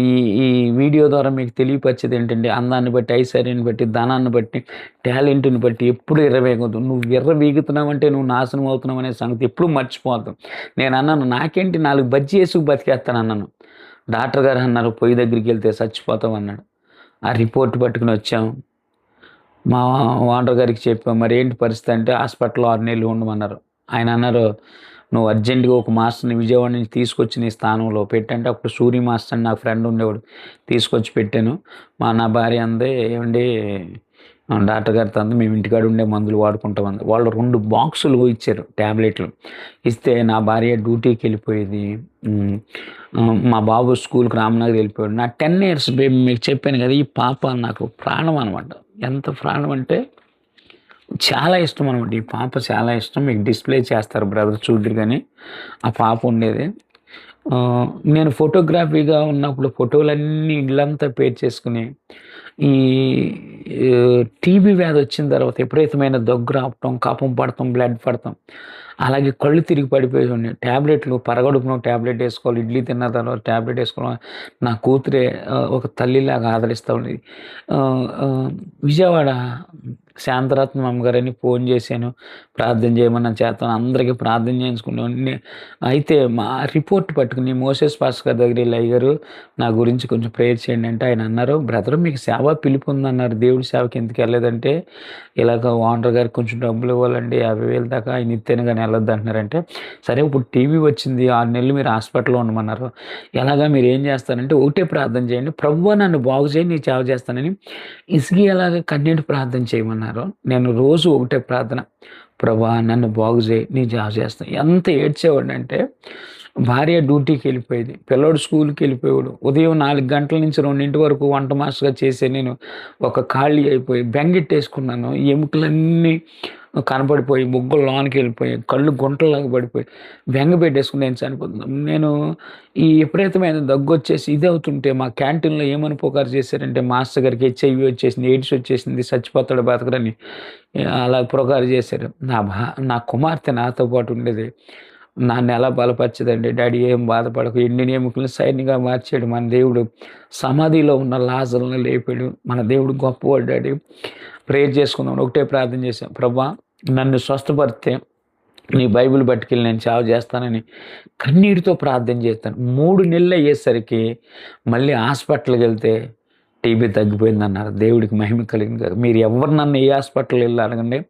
ఈ వీడియో ద్వారా మీకు తెలియపరిచేది ఏంటంటే, అందాన్ని బట్టి, ఐశ్వర్యాన్ని బట్టి, ధనాన్ని బట్టి, టాలెంట్ని బట్టి ఎప్పుడు ఎర్రవేయకూడదు. నువ్వు ఎర్రవీగుతున్నావంటే నువ్వు నాశనం అవుతున్నావు అనే సంగతి ఎప్పుడు మర్చిపోవద్దు. నేను అన్నాను, నాకేంటి 4 బజ్జీ వేసుకు బతికేస్తాను అన్నాను. డాక్టర్ గారు అన్నారు, పొయ్యి దగ్గరికి వెళ్తే చచ్చిపోతాం అన్నాడు. ఆ రిపోర్ట్ పట్టుకుని వచ్చాము, మా ఓనర్ గారికి చెప్పాం, మరి ఏంటి పరిస్థితి అంటే హాస్పిటల్లో 6 నెలలు ఉండమన్నారు. ఆయన అన్నారు, నువ్వు అర్జెంటుగా ఒక మాస్టర్ని విజయవాడ నుంచి తీసుకొచ్చి నీ స్థానంలో పెట్టంటే, అప్పుడు సూర్య మాస్టర్ అని నాకు ఫ్రెండ్ ఉండేవాడు, తీసుకొచ్చి పెట్టాను. నా భార్య అందే, ఏమండి డాక్టర్ గారితో అంది మేము ఇంటికాడ ఉండే మందులు వాడుకుంటామంది. వాళ్ళు 2 బాక్సులు ఇచ్చారు టాబ్లెట్లు. ఇస్తే నా భార్య డ్యూటీకి వెళ్ళిపోయేది. మా బాబు స్కూల్కి రామనగర్ వెళ్ళిపోయాడు. నా 10 ఇయర్స్ బేబీ మీకు చెప్పాను కదా, ఈ పాప నాకు ప్రాణం అనమాట. ఎంత ప్రాణం అంటే చాలా ఇష్టం అనమాట. ఈ పాప చాలా ఇష్టం. మీకు డిస్ప్లే చేస్తారు బ్రదర్ చూద్దరు కానీ ఆ పాప ఉండేది. నేను ఫోటోగ్రఫీగా ఉన్నప్పుడు ఫోటోలన్నీ ఇల్లంతా పేర్చేసుకుని ఈ టీబీ వ్యాధి వచ్చిన తర్వాత విపరీతమైన దగ్గు రావటం, కఫం పడటం, బ్లడ్ పడటం, అలాగే కళ్ళు తిరిగి పడిపోయి ట్యాబ్లెట్లు పరగడుపున ట్యాబ్లెట్ వేసుకోవాలి, ఇడ్లీ తిన్న తర్వాత ట్యాబ్లెట్ వేసుకోవాలి. నా కూతురే ఒక తల్లిలాగా ఆదరిస్తూ ఉండేది. విజయవాడ శాంతరత్నం అమ్మగారని ఫోన్ చేశాను, ప్రార్థన చేయమని చేస్తాను, అందరికీ ప్రార్థన చేయించుకున్నాను. అయితే మా రిపోర్ట్ పట్టుకుని మోసెస్ పాస్ గారి దగ్గర వెళ్ళి, అయ్యారు నా గురించి కొంచెం ప్రేయర్ చేయండి అంటే ఆయన అన్నారు, బ్రదర్ మీకు సేవ పిలుపు ఉందన్నారు, దేవుడి సేవకి ఎందుకు వెళ్ళలేదంటే, ఇలాగ ఓనర్ గారికి కొంచెం డబ్బులు ఇవ్వాలండి 50,000 దాకా, ఆయన ఇస్తేనే కానీ వెళ్ళొద్దు అంటున్నారంటే, సరే ఇప్పుడు టీవీ వచ్చింది 6 నెలలు మీరు హాస్పిటల్లో ఉండమన్నారు, ఎలాగా మీరు ఏం చేస్తారంటే ఒకటే ప్రార్థన చేయండి, ప్రభువా నన్ను బాగు చేయి నీ సేవ చేస్తానని ఇసిగి ఎలాగ కన్నీటి ప్రార్థన చేయమన్నారు. నేను రోజు ఒకటే ప్రార్థన, ప్రభా నన్ను బాగు చేయి నీ సేవ చేస్తాను. ఎంత ఏడ్చేవాడు అంటే, భార్య డ్యూటీకి వెళ్ళిపోయేది, పిల్లోడు స్కూల్కి వెళ్ళిపోయాడు, ఉదయం 4 గంటల నుంచి 2 వరకు వంట మాస్టర్గా చేసే నేను ఒక ఖాళీ అయిపోయి బెంగెట్టేసుకున్నాను. ఎముకలన్నీ కనపడిపోయి, బొగ్గలు లోనికి వెళ్ళిపోయి, కళ్ళు గుంటలాగా పడిపోయి బెంగ పెట్టేసుకుని నేను చనిపోతున్నాను. నేను ఈ విపరీతమైన దగ్గు వచ్చేసి ఇది అవుతుంటే మా క్యాంటీన్లో ఏమని పుకారు చేశారంటే, మాస్టర్ గారికి HIV వచ్చేసింది, ఎయిడ్స్ వచ్చేసింది, చచ్చిపోతాడు బతకడని అలా పుకారు చేశారు. నా కుమార్తె నాతో పాటు ఉండేది, నన్ను ఎలా బలపరచదండి, డాడీ ఏం బాధపడకు, ఎండిన ఎముకలను సైన్యంగా మార్చాడు మన దేవుడు, సమాధిలో ఉన్న లాజర్లను లేపాడు, మన దేవుడు గొప్పవాడు డాడీ, ప్రేయర్ చేసుకుందాం. ఒకటే ప్రార్థన చేశాం, ప్రభా నన్ను స్వస్థపరిస్తే నీ బైబిల్ పట్టుకెళ్ళి నేను సేవ చేస్తానని కన్నీటితో ప్రార్థన చేస్తాను. 3 నెలలు అయ్యేసరికి మళ్ళీ హాస్పిటల్కి వెళ్తే టీబీ తగ్గిపోయిందన్నారు. దేవుడికి మహిమ కలిగింది కదా. మీరు ఎవరు నన్ను ఏ హాస్పిటల్ వెళ్ళి అడగండి,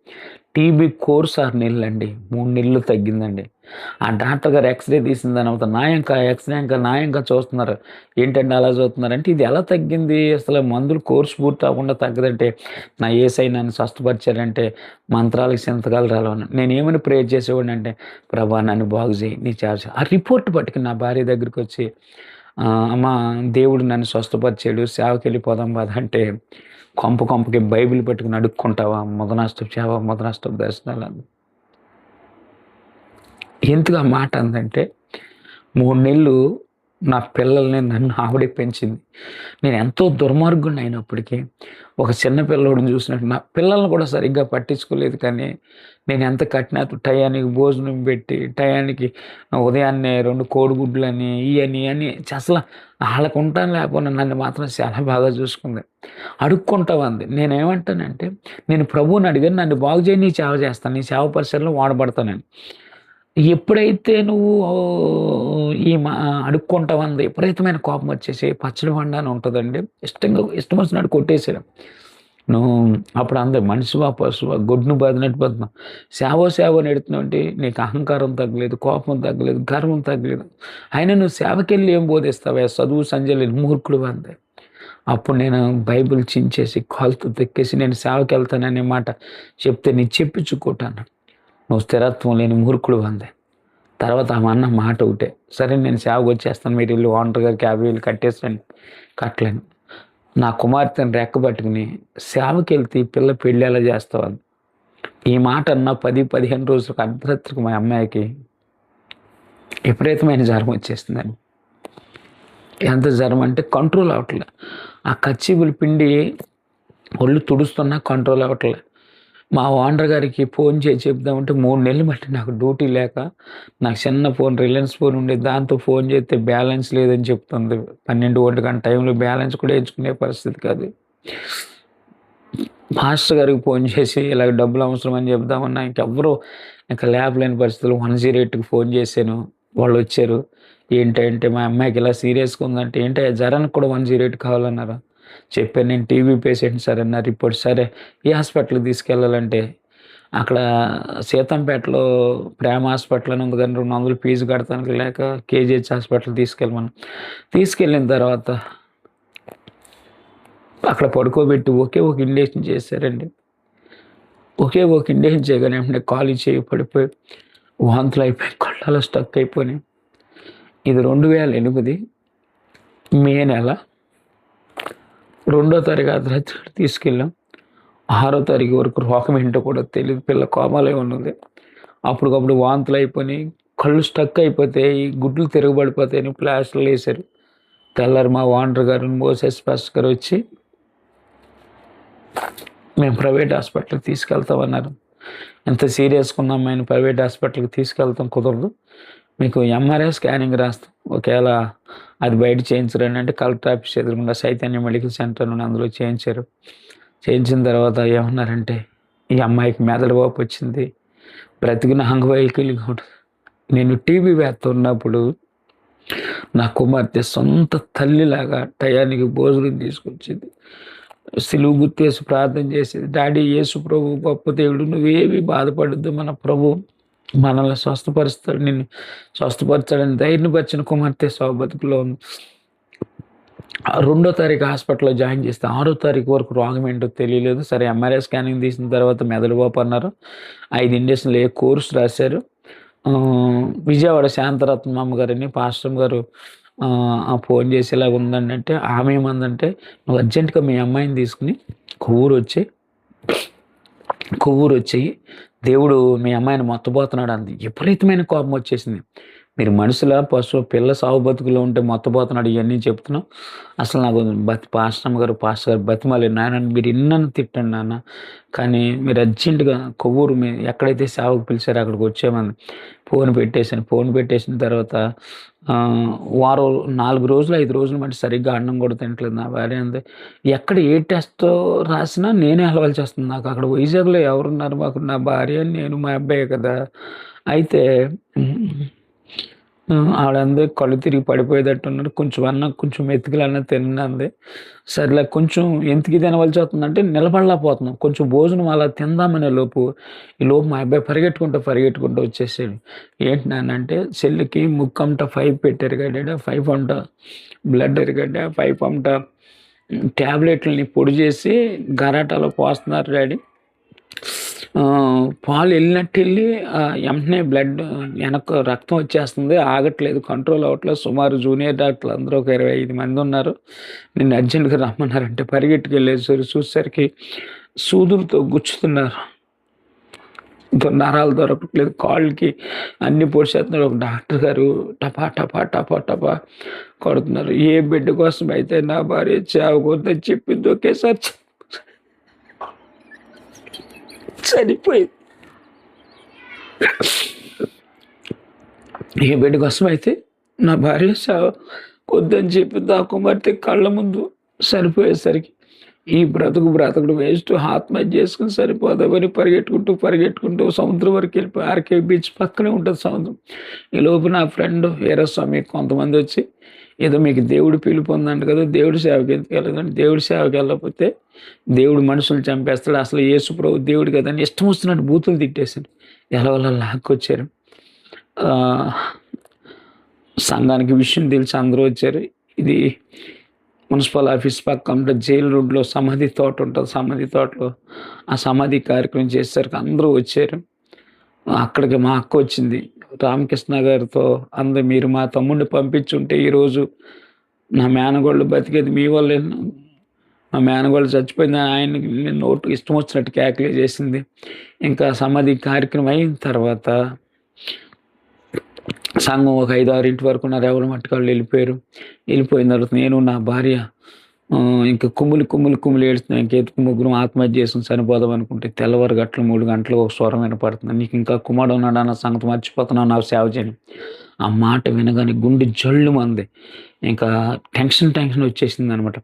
టీబీ కోర్స్ 6 నెలలు అండి, 3 నెలలు తగ్గిందండి. ఆ డాక్టర్ గారు ఎక్స్రే తీసిన తర్వాత నాయంక చూస్తున్నారు. ఏంటంటే అలా చూస్తున్నారంటే, ఇది ఎలా తగ్గింది అసలు, మందులు కోర్సు పూర్తి అవ్వకుండా తగ్గదంటే, నా ఏసై నన్ను స్వస్థపరిచారంటే మంత్రాలకు సింతకాలు రాలవని నేను ఏమని ప్రేయర్ చేసేవాడిని అంటే, ప్రభా నన్ను బాగు చేయి నీ చార్జ్. ఆ రిపోర్ట్ పట్టుకుని నా భార్య దగ్గరికి వచ్చి, అమ్మ దేవుడు నన్ను స్వస్థపరిచాడు, సేవకి వెళ్ళిపోదాం బాధ అంటే, కొంపకి బైబిల్ పట్టుకుని అడుక్కుంటావా, మొదనాష్టపు సేవ మొదనాష్టపు దర్శనాలు అంది. ఎందుకు ఆ మాట అందంటే, 3 నెలలు నా పిల్లల్ని నన్ను ఆవిడే పెంచింది. నేను ఎంతో దుర్మార్గుడిని అయినప్పటికీ ఒక చిన్న పిల్లోడిని చూసినట్టు నా పిల్లల్ని కూడా సరిగ్గా పట్టించుకోలేదు. కానీ నేను ఎంత కట్టినా టయానికి భోజనం పెట్టి, టయానికి ఉదయాన్నే 2 కోడిగుడ్లని ఇవని అసలు వాళ్ళకు ఉంటాను, లేకపోతే నన్ను మాత్రం చాలా బాగా చూసుకుంది. అడుక్కుంటావు అంది. నేనేమంటానంటే, నేను ప్రభువుని అడిగాను, నన్ను బాగు చేయి నీ సేవ చేస్తాను, నీ సేవ పరిసరలో వాడబడతానని. ఎప్పుడైతే నువ్వు అడుక్కుంటావంది విపరీతమైన కోపం వచ్చేసి పచ్చడి బండ అని ఉంటుందండి, ఇష్టం వచ్చినట్టు కొట్టేసాడు. నువ్వు అప్పుడు అందే మనిషివా పశువా, గొడ్డును బాదినట్టు బతున్నావు, సేవ నెడుతున్నావు అంటే నీకు అహంకారం తగ్గలేదు, కోపం తగ్గలేదు, గర్వం తగ్గలేదు, అయినా నువ్వు సేవకెళ్ళి ఏం బోధిస్తావా, చదువు సంజయలేదు, మూర్ఖుడు అందే. అప్పుడు నేను బైబిల్ చించేసి కాలుతో తెక్కేసి నేను సేవకి వెళ్తాననే మాట చెప్తే నీ చెప్పించుకోటాను, నువ్వు స్థిరత్వం లేని మూర్ఖుడు అంది. తర్వాత ఆమె అన్న మాట ఒకటే, సరే నేను సేవకు వచ్చేస్తాను, మీరు ఇల్లు ఓనర్ గారికి 50,000 కట్టేస్తాను. కట్టలేను. నా కుమార్తెను రెక్క పట్టుకుని సేవకి వెళ్తే పిల్ల పెళ్ళి ఎలా చేస్తావు. ఈ మాట అన్న 10-15 రోజులకు అర్ధరాత్రికి మా అమ్మాయికి విపరీతమైన జ్వరం వచ్చేస్తుందండి. ఎంత జ్వరం అంటే కంట్రోల్ అవ్వట్లే. ఆ కచ్చిబులు పిండి ఒళ్ళు తుడుస్తున్నా కంట్రోల్ అవ్వట్లే. మా ఓనర్ గారికి ఫోన్ చేసి చెప్దామంటే 3 నెలలు బట్టి నాకు డ్యూటీ లేక, నాకు చిన్న ఫోన్ రిలయన్స్ ఫోన్ ఉండేది, దాంతో ఫోన్ చేస్తే బ్యాలెన్స్ లేదని చెప్తుంది. 12-1 గంట టైంలో బ్యాలెన్స్ కూడా వేయించుకునే పరిస్థితి కాదు. మాస్టర్ గారికి ఫోన్ చేసి ఇలాగ డబ్బులు అవసరం అని చెప్దామన్నా ఇంకెవ్వరూ ఇంకా ల్యాబ్ లేని పరిస్థితులు 108కి ఫోన్ చేశాను. వాళ్ళు వచ్చారు. ఏంటంటే మా అమ్మాయికి ఇలా సీరియస్గా ఉందంటే, ఏంటి జ్వరానికి కూడా 108 కావాలన్నారు. చెప్పాను, నేను టీబీ పేషెంట్ సార్ అన్న రిపోర్ట్. సరే ఏ హాస్పిటల్కి తీసుకెళ్ళాలంటే, అక్కడ సీతంపేటలో ప్రేమ హాస్పిటల్ అని ఉంది కానీ 200 ఫీజు కడతానికి లేక కేజీహెచ్ హాస్పిటల్ తీసుకెళ్ళమని తీసుకెళ్ళిన తర్వాత అక్కడ పడుకోబెట్టి ఒకే ఒక ఇంజెక్షన్ చేశారండి. ఒకే ఒక ఇంజెక్షన్ చేయగానే వెంటనే కాలు చేయి పడిపోయి వాంతులు అయిపోయి కళ్ళలో స్టక్ అయిపోయినాయి. ఇది 2008 మే నెల 2వ తారీఖు అర్ధరాత్రి తీసుకెళ్ళాం. 6వ తారీఖు వరకు రోగం ఏంటో కూడా తెలియదు. పిల్ల కోమాలో ఉన్నది. అప్పటికప్పుడు వాంతులు అయిపోయినాయి, కళ్ళు స్టక్ అయిపోతాయి, గుడ్లు తిరగబడిపోతాయని ప్లాస్టర్లు వేశారు. తెల్లారి మా ఓనర్ గారు మోసెస్ పాస్టర్ గారు వచ్చి మేము ప్రైవేట్ హాస్పిటల్కి తీసుకెళ్తామన్నారు. ఎంత సీరియస్గా ఉన్నాం, మేము ప్రైవేట్ హాస్పిటల్కి తీసుకెళ్తాం కుదరదు, మీకు ఎంఆర్ఐ స్కానింగ్ రాస్తాం, ఒకవేళ అది బయట చేయించరండి అంటే కలెక్టర్ ఆఫీస్ ఎదురుకుండా చైతన్య మెడికల్ సెంటర్ నుండి అందులో చేయించారు. చేయించిన తర్వాత ఏమన్నారంటే ఈ అమ్మాయికి మెదడు వాపు వచ్చింది, బ్రతికిన అంగవైకల్యంగా ఉంటుంది. నేను టీబీ వ్యాధి ఉన్నప్పుడు నా కుమార్తె సొంత తల్లిలాగా టయానికి భోజనం తీసుకొచ్చింది, సిలువు గుర్తేసి ప్రార్థన చేసేది. డాడీ యేసు ప్రభు గొప్ప దేవుడు, నువ్వేమీ బాధపడద్దు, మన ప్రభు మనల్ని స్వస్థపరుస్తాడు, నిన్ను స్వస్థపరచాడని ధైర్యపరిచిన కుమార్తె బతుకులో ఉంది. 2వ తారీఖు హాస్పిటల్లో జాయిన్ చేస్తే 6వ తారీఖు వరకు రోగం ఏంటో తెలియలేదు. సరే ఎంఆర్ఐ స్కానింగ్ తీసిన తర్వాత మెదడు వాపు అన్నారు. 5 ఇంజక్షన్లు కోర్సు రాశారు. విజయవాడ శాంతరత్నం అమ్మగారని పాస్టర్ గారు ఫోన్ చేసి ఇలాగ ఉందండి అంటే ఆమె ఏమందంటే నువ్వు అర్జెంటుగా మీ అమ్మాయిని తీసుకుని కొవ్వూరు వచ్చేయి, దేవుడు మీ అమ్మాయిని మొత్తబోతున్నాడు అంది. విపరీతమైన కోపం వచ్చేసింది. మీరు మనుషుల పశువు పిల్ల సాగు బతుకులో ఉంటే మొత్తబోతున్నాడు ఇవన్నీ చెప్తున్నాం. అసలు నాకు పాస్టర్ గారు బతిమాలి, నాన్న మీరు ఇన్నను తిట్టండి నాన్న, కానీ మీరు అర్జెంటుగా కొవ్వూరు ఎక్కడైతే సేవకు పిలిచారో అక్కడికి వచ్చేమని ఫోన్ పెట్టేసిన తర్వాత 4 రోజులు 5 రోజులు మట్టి సరిగ్గా అన్నం కూడా తినట్లేదు. నా భార్య అంది, ఎక్కడ ఏ టెస్ట్ రాసినా నేనే హెలవాల్సి వస్తుంది, నాకు అక్కడ వైజాగ్లో ఎవరున్నారు, మాకు నా భార్య నేను మా అబ్బాయి కదా. అయితే ఆవిడంది కళ్ళు తిరిగి పడిపోయేటట్టున్నారు, కొంచెం అన్నం కొంచెం మెతుకులన్నా తిన్నంది. సరేలే కొంచెం ఎంతకి తినవలసి వస్తుందంటే నిలబడలేకపోతున్నాం, కొంచెం భోజనం అలా తిందామనే ఈ లోపు మా అబ్బాయి పరిగెట్టుకుంటూ వచ్చేసాడు. ఏంటి నాన్న అంటే చెల్లికి ముక్కంట 5 పెట్టారు కదా, 5 అంట బ్లడ్ ఎరగడ్డ, 5 అంట ట్యాబ్లెట్లని పొడి చేసి గరాటాలో పోస్తున్నారు డాడీ. పాలు వెళ్ళి వెంటనే బ్లడ్ వెనక్కు రక్తం వచ్చేస్తుంది, ఆగట్లేదు, కంట్రోల్ అవ్వట్లేదు. సుమారు జూనియర్ డాక్టర్లు అందరూ ఒక 25 మంది ఉన్నారు. నిన్ను అర్జెంటుగా రమ్మన్నారంటే పరిగెట్టుకు వెళ్ళేసరికి చూసేసరికి సూదులతో గుచ్చుతున్నారు, నరాలు దొరకట్లేదు, కాళ్ళకి అన్ని పొడిచేస్తున్నారు. ఒక డాక్టర్ గారు టపా టపా టపా టపా కొడుతున్నారు. ఏ బిడ్డ కోసం అయితే నా భార్య చావకూడదని చెప్పింది ఒకేసారి చనిపోయింది. ఏ బిడ్డ కోసం అయితే నా భార్య వద్దని చెప్పింది ఆ కుమార్తె కళ్ళ ముందు చనిపోయేసరికి ఈ బ్రతుకుడు వేస్ట్, ఆత్మహత్య చేసుకుని సరిపోదామని పరిగెట్టుకుంటూ సముద్రం వరకు వెళ్ళిపోయి ఆర్కే బీచ్ పక్కనే ఉంటుంది సముద్రం. ఈ లోపు నా ఫ్రెండ్ వీరస్వామి కొంతమంది వచ్చి ఏదో మీకు దేవుడు పిలుపు ఉందంట కదా, దేవుడి సేవకి ఎందుకు వెళ్ళదండి, దేవుడి సేవకి వెళ్ళకపోతే దేవుడు మనుషులు చంపేస్తాడు, అసలు యేసు ప్రభు దేవుడు కదా అని ఇష్టం వస్తున్నట్టు బూతులు తిట్టేశారు. ఎలా లాక్కొచ్చారు. సంఘానికి విషయం తెలిసి అందరూ వచ్చారు. ఇది మున్సిపల్ ఆఫీస్ పక్కన జైలు రోడ్లో సమాధి తోట ఉంటుంది, సమాధి తోటలో ఆ సమాధి కార్యక్రమం చేసేసరికి అందరూ వచ్చారు. అక్కడికి మా అక్క వచ్చింది రామకృష్ణ గారితో, మీరు మా తమ్ముడిని పంపించుంటే ఈరోజు నా మేనగోళ్ళు బతికేది మీ వల్లే, మా మేనగోళ్ళు చచ్చిపోయింది, ఆయనకి నోటు ఇష్టం వచ్చినట్టు క్యాకులే చేసింది. ఇంకా సమాధి కార్యక్రమం అయిన తర్వాత సంఘం ఒక 5-6 వరకు ఉన్నారు, ఎవరు మట్టుకాళ్ళు వెళ్ళిపోయిన తర్వాత నేను నా భార్య ఇంకా కుమ్ములు ఏడుస్తున్నాయి. ఇంకెత్తుకు ముగ్గురు ఆత్మహత్య చేసుకుని చనిపోదాం అనుకుంటే తెల్లవారు 3 గంటలు ఒక స్వరం వినపడుతుంది, నీకు ఇంకా కుమారుడు ఉన్నాడు అన్న సంగతి మర్చిపోతున్నావు, నాకు సేవ చేయను. ఆ మాట వినగానే గుండె జల్లు మంది, ఇంకా టెన్షన్ వచ్చేసింది అనమాట.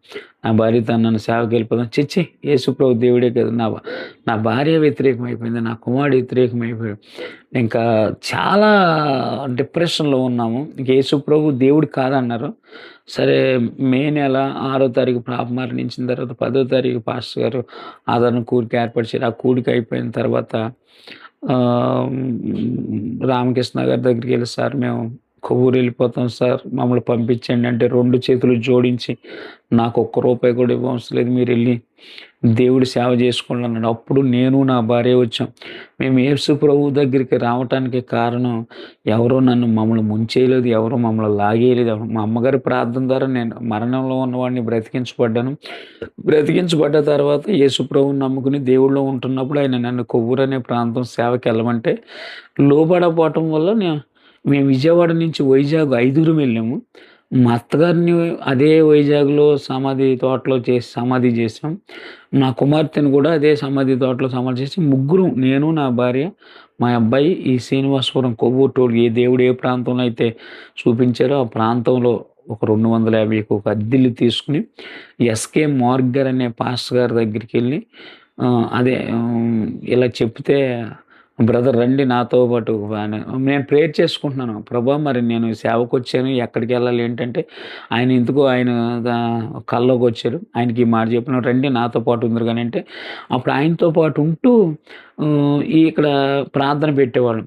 నా భార్యతో నన్ను సేవకి వెళ్ళిపోదాం, చిచ్చి యేసు ప్రభు దేవుడే కదా, నా భార్య వ్యతిరేకమైపోయింది, నా కుమారుడు వ్యతిరేకమైపోయాడు, ఇంకా చాలా డిప్రెషన్లో ఉన్నాము. ఇంక యేసు ప్రభు దేవుడు కాదన్నారు. సరే మే నెల 6వ తారీఖు పాప మరణించిన తర్వాత 10వ తారీఖు పాస్టర్ గారు ఆదరణ కూడిక ఏర్పరిచారు. ఆ కూడిక అయిపోయిన తర్వాత రామకృష్ణ గారి దగ్గరికి వెళ్ళి, సార్ మేము కొవ్వూరు వెళ్ళిపోతాం సార్, మమ్మల్ని పంపించండి అంటే 2 చేతులు జోడించి, నాకు ఒక్క రూపాయి కూడా ఇవ్వవసరం లేదు, మీరెళ్ళి దేవుడి సేవ చేసుకోండి అన్నాడు. అప్పుడు నేను నా భార్య వచ్చాం. మేము యేసు ప్రభువు దగ్గరికి రావటానికి కారణం మమ్మల్ని ముంచేయలేదు, ఎవరు మమ్మల్ని లాగేయలేదు. మా అమ్మగారి ప్రార్థన ద్వారా నేను మరణంలో ఉన్నవాడిని బ్రతికించబడ్డాను. బ్రతికించబడ్డ తర్వాత యేసు ప్రభువుని నమ్ముకుని దేవుడిలో ఉంటున్నప్పుడు ఆయన నన్ను కొవ్వూరు అనే ప్రాంతం సేవకి వెళ్ళమంటే లోబడపోవటం వల్ల మేము విజయవాడ నుంచి వైజాగ్ 5గురం వెళ్ళాము. మా అత్తగారిని అదే వైజాగ్‌లో సమాధి చేసాం. నా కుమార్తెను కూడా అదే సమాధి తోటలో సమాధి చేసి ముగ్గురం, నేను, నా భార్య, మా అబ్బాయి ఈ శ్రీనివాసపురం కొవ్వూరు టోల్ దేవుడు ఏ ప్రాంతంలో అయితే చూపించారో ఆ ప్రాంతంలో ఒక 250కి ఒక అద్దిల్లు తీసుకొని ఎస్‌కే మార్గర్ అనే పాస్టర్ గారి దగ్గరికెళ్ళి ఇలా చెప్తే బ్రదర్ రండి నాతో పాటు నేను ప్రేయర్ చేసుకుంటున్నాను. ప్రభా మరి నేను సేవకొచ్చాను, ఎక్కడికెళ్ళాలి ఏంటంటే, ఆయన కల్లోకొచ్చారు. ఆయనకి ఈ మాట చెప్పిన రండి నాతో పాటు ఉందురు గాని అంటే, అప్పుడు ఆయనతో పాటు ఉంటూ ఇక్కడ ప్రార్థన పెట్టేవాళ్ళం.